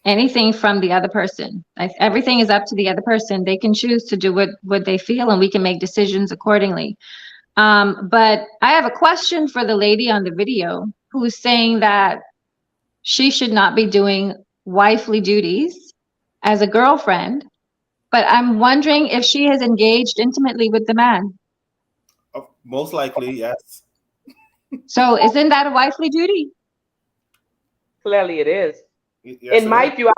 anything from the other person. Everything is up to the other person. They can choose to do what they feel, and we can make decisions accordingly. But I have a question for the lady on the video who's saying that she should not be doing wifely duties as a girlfriend, but I'm wondering if she has engaged intimately with the man. Most likely, yes. So isn't that a wifely duty? Clearly it is. Yes, in my view,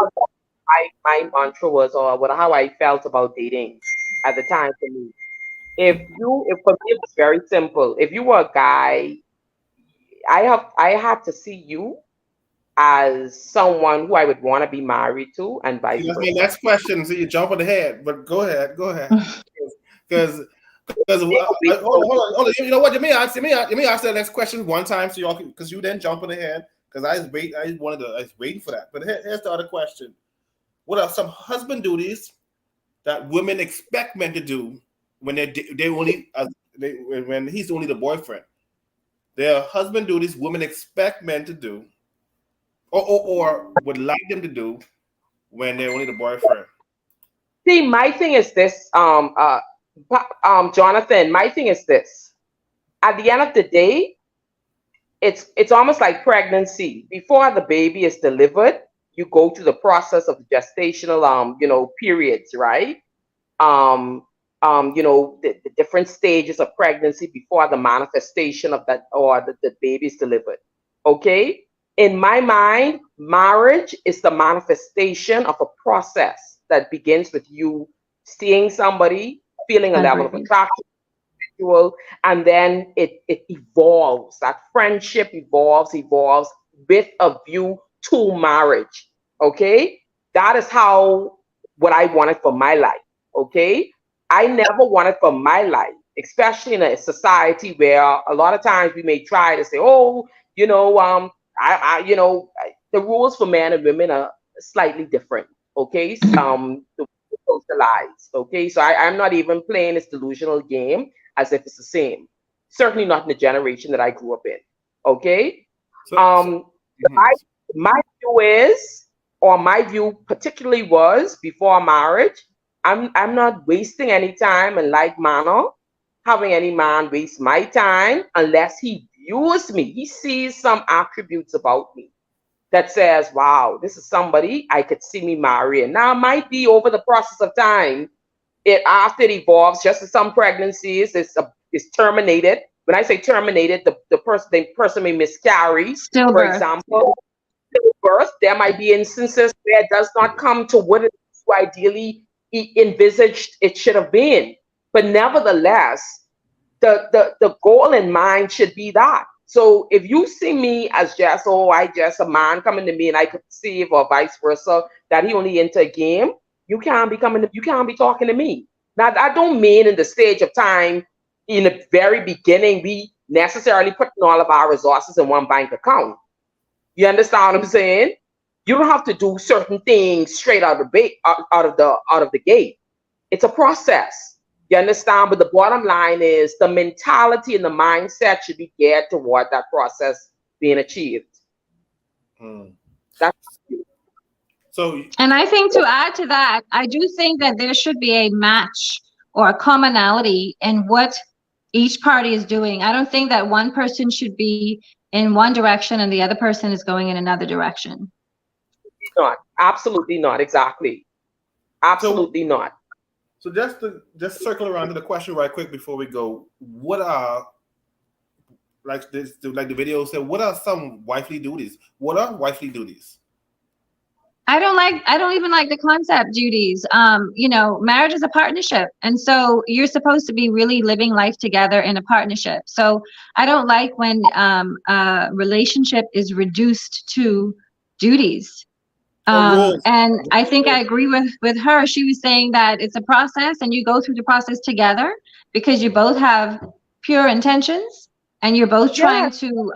my mantra was, or how I felt about dating at the time for me. If for me it was very simple. If you were a guy, I had to see you as someone who I would want to be married to, and vice versa. My next question, so you jump on the head, but go ahead. Because hold on. You know what? You may ask the next question one time, so y'all because you then jump on the head. Because I was waiting for that. But here's the other question: what are some husband duties that women expect men to do when when he's only the boyfriend? There are husband duties women expect men to do. Or would like them to do when they're only the boyfriend. See, my thing is this, Jonathan. My thing is this: at the end of the day, it's almost like pregnancy. Before the baby is delivered, you go through the process of gestational periods, right? The different stages of pregnancy before the manifestation of that, or the baby is delivered. Okay? In my mind, marriage is the manifestation of a process that begins with you seeing somebody, feeling a level of attraction, and then it evolves. That friendship evolves with a view to marriage. Okay? That is what I wanted for my life. Okay? I never wanted for my life, especially in a society where a lot of times we may try to say, oh, the rules for men and women are slightly different. Okay? Socialized. Okay? So I'm not even playing this delusional game as if it's the same. Certainly not in the generation that I grew up in. Okay? My view is, or my view particularly was, before marriage, I'm not wasting any time in like manner, having any man waste my time unless he views me. He sees some attributes about me that says, wow, this is somebody I could see me marrying. Now, it might be over the process of time, after it evolves, just as some pregnancies is terminated. When I say terminated, the person may miscarry. For example, stillbirth. There might be instances where it does not come to what it is ideally envisaged it should have been. But nevertheless, the goal in mind should be that. So if you see me as just a man coming to me and I could perceive, or vice versa, that he only into a game, you can't be talking to me. Now, I don't mean in the stage of time, in the very beginning, we necessarily putting all of our resources in one bank account. You understand what I'm saying? You don't have to do certain things straight out of the gate. It's a process. You understand? But the bottom line is the mentality and the mindset should be geared toward that process being achieved. That's so. And I think, to add to that, I do think that there should be a match or a commonality in what each party is doing. I don't think that one person should be in one direction and the other person is going in another direction. Not. Absolutely not. Exactly. Absolutely not. So just circle around to the question right quick before we go. What are, like the video said, what are some wifely duties? What are wifely duties? I don't even like the concept duties. Marriage is a partnership. And so you're supposed to be really living life together in a partnership. So I don't like when a relationship is reduced to duties. And I think I agree with her. She was saying that it's a process and you go through the process together because you both have pure intentions and you're both trying to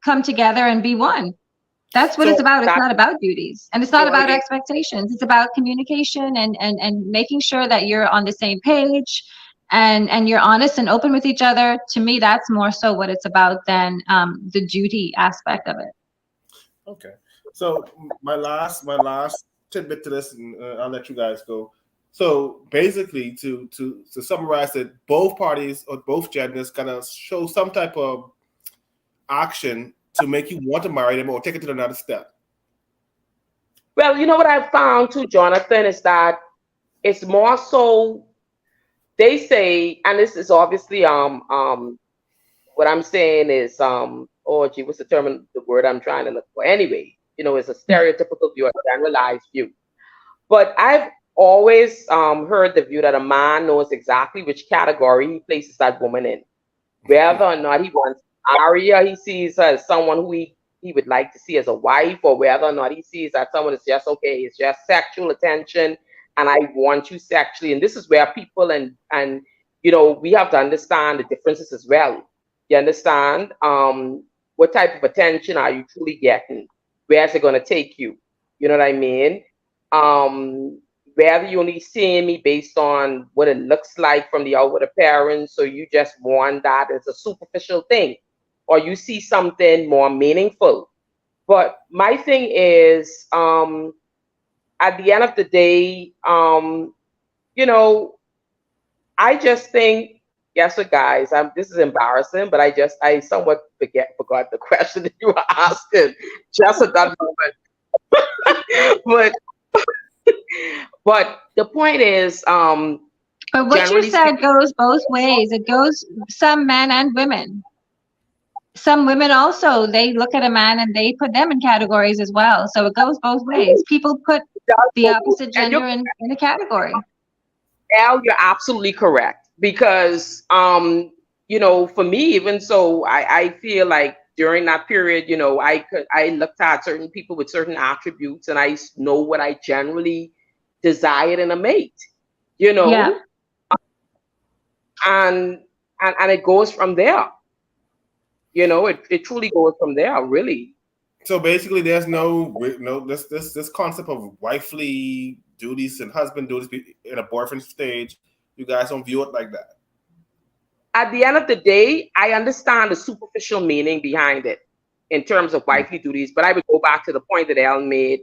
come together and be one. That's what it's about. It's not about duties, and it's not about expectations. It's about communication and making sure that you're on the same page and you're honest and open with each other. To me, that's more so what it's about than the duty aspect of it. Okay. So my last tidbit to this, and I'll let you guys go. So basically, to summarize it, both parties or both genders gotta show some type of action to make you want to marry them or take it to another step. Well, you know what I've found too, Jonathan, is that it's more so, they say, and this is obviously what I'm saying is what's the word I'm trying to look for? Anyway, it's a stereotypical view, a generalized view. But I've always heard the view that a man knows exactly which category he places that woman in, whether or not he wants Aria, he sees her as someone who he would like to see as a wife, or whether or not he sees that someone is just okay, it's just sexual attention, and I want you sexually. And this is where people and we have to understand the differences as well. You understand? What type of attention are you truly getting? Where's it going to take you? You know what I mean? Whether you only seeing me based on what it looks like from the outward appearance, so you just want that as a superficial thing, or you see something more meaningful. But my thing is, at the end of the day, I just think guess what, guys? This is embarrassing, but I somewhat forgot the question that you were asking just at that moment. but the point is, but what you said goes both ways. It goes some men and women. Some women also, they look at a man and they put them in categories as well. So it goes both ways. People put the opposite gender in a category. Al, you're absolutely correct. Because, you know, for me, even so, I feel like during that period, you know, I looked at certain people with certain attributes and I know what I generally desired in a mate, you know? Yeah. And it goes from there. You know, it truly goes from there, really. So basically, there's this concept of wifely duties and husband duties in a boyfriend stage. You guys don't view it like that. At the end of the day, I understand the superficial meaning behind it in terms of wifely duties, but I would go back to the point that Ellen made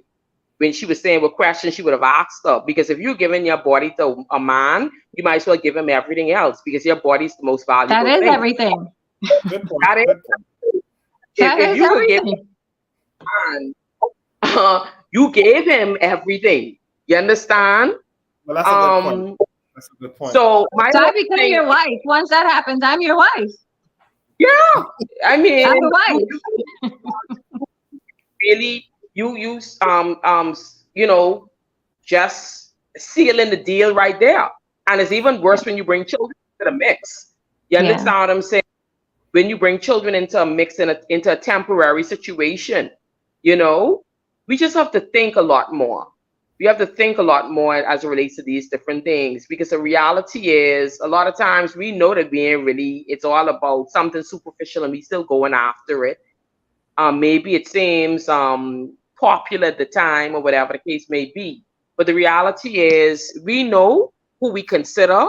when she was saying what questions she would have asked her. Because if you're giving your body to a man, you might as well give him everything else because your body's the most valuable thing. That is everything. Good point. That is if you could give man, you gave him everything. You understand? Well, that's a good point. That's a good point. So I become your wife. Once that happens, I'm your wife. Yeah, I mean, I'm a wife. Really, you know, just sealing the deal right there. And it's even worse when you bring children into the mix. You understand what I'm saying? When you bring children into a mix, into a temporary situation, you know, we just have to think a lot more. We have to think a lot more as it relates to these different things, because the reality is a lot of times we know that it's all about something superficial and we still going after it. Maybe it seems popular at the time or whatever the case may be. But the reality is we know who we consider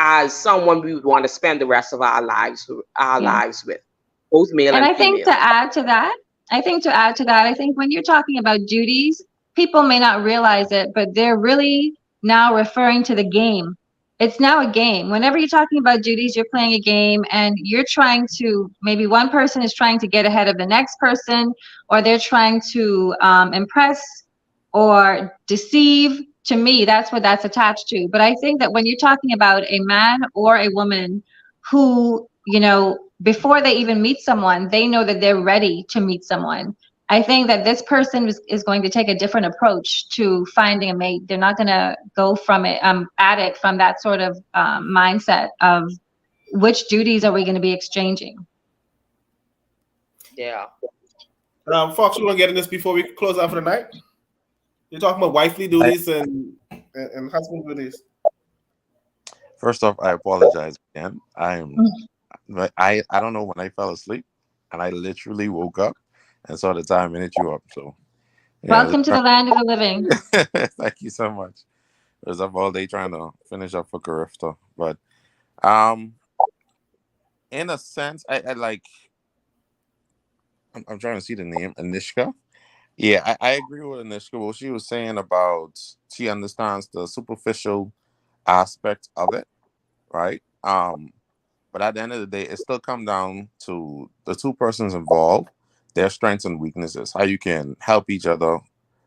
as someone we would want to spend the rest of our lives with, both male and female. And I think to add to that, I think when you're talking about duties, people may not realize it, but they're really now referring to the game. It's now a game. Whenever you're talking about duties, you're playing a game and you're trying to, maybe one person is trying to get ahead of the next person, or they're trying to impress or deceive. To me, that's what that's attached to. But I think that when you're talking about a man or a woman who, you know, before they even meet someone, they know that they're ready to meet someone. I think that this person is going to take a different approach to finding a mate. They're not going to go from it, at it from that sort of mindset of which duties are we going to be exchanging. Yeah. Fox, you want to get in this before we close out for the night? You're talking about wifely duties and husband duties. First off, I apologize again. I don't know when I fell asleep, and I literally woke up and saw the time and hit you up. So, yeah, welcome to the land of the living. Thank you so much. I was up all day trying to finish up for Carifta, but in a sense, I like. I'm trying to see the name, Anishka. Yeah, I agree with Anishka. What she was saying about she understands the superficial aspect of it, right? But at the end of the day, it still comes down to the two persons involved, their strengths and weaknesses, how you can help each other.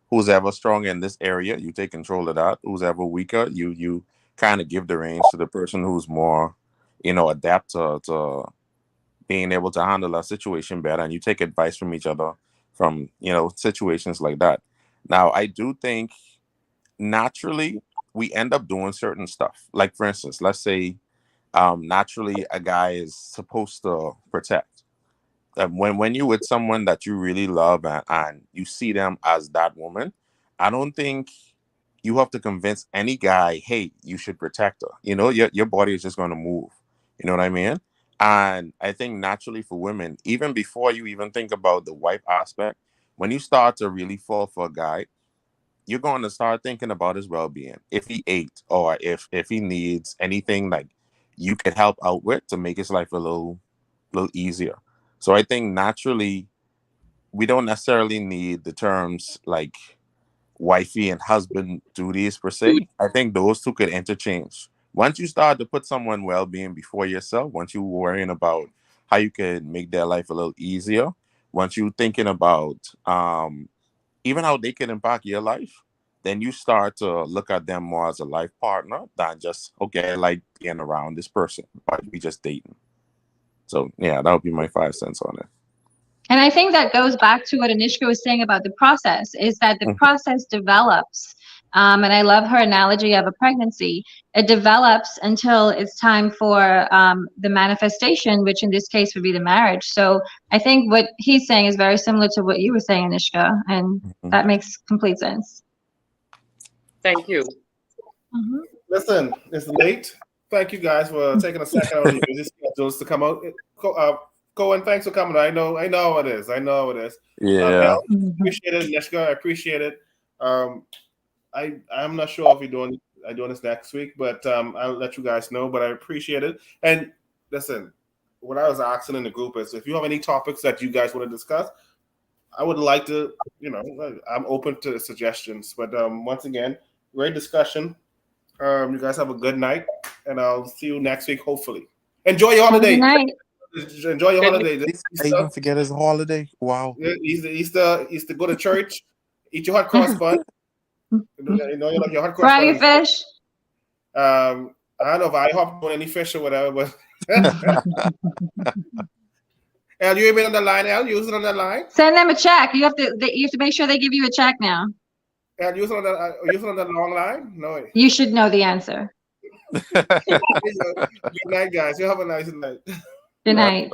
Who's ever strong in this area, you take control of that. Who's ever weaker, you kind of give the reins to the person who's more, adapt to being able to handle a situation better, and you take advice from each other from situations like that. Now, I do think naturally we end up doing certain stuff. Like, for instance, let's say naturally a guy is supposed to protect. When you're with someone that you really love and you see them as that woman, I don't think you have to convince any guy, hey, you should protect her. Your body is just going to move. You know what I mean? And I think naturally for women, even before you even think about the wife aspect, when you start to really fall for a guy, you're going to start thinking about his well-being. If he ate or if he needs anything like you could help out with to make his life a little easier. So I think naturally we don't necessarily need the terms like wifey and husband duties per se. I think those two could interchange Once you start to put someone's well-being before yourself, once you worrying about how you can make their life a little easier, once you thinking about even how they can impact your life, then you start to look at them more as a life partner than just, okay, I like being around this person, but we just dating. So yeah, that would be my 5 cents on it. And I think that goes back to what Anishka was saying about the process, is that the process develops. And I love her analogy of a pregnancy. It develops until it's time for the manifestation, which in this case would be the marriage. So I think what he's saying is very similar to what you were saying, Anishka, and that makes complete sense. Thank you. Listen, it's late. Thank you guys for taking a second out of your busy schedules to come out. Cohen, thanks for coming. I know it is. Yeah. Appreciate it, Nishka. I appreciate it. I'm not sure if I'm doing this next week, but I'll let you guys know. But I appreciate it. And listen, what I was asking in the group is, if you have any topics that you guys want to discuss, I would like to. I'm open to suggestions. But once again, great discussion. You guys have a good night, and I'll see you next week. Hopefully, enjoy your holiday. Good night. Enjoy your holiday. I even forget his holiday. Wow. Yeah, Easter, go to church, eat your hot cross bun. Your hot cross Fry your bun. fish. I don't know if I hop on any fish or whatever, but Al, you been on the line, Al? Use it on the line? Send them a check. You have to make sure they give you a check now. Al, use it on the long line? No. You should know the answer. Good night, guys. You have a nice night. Good night.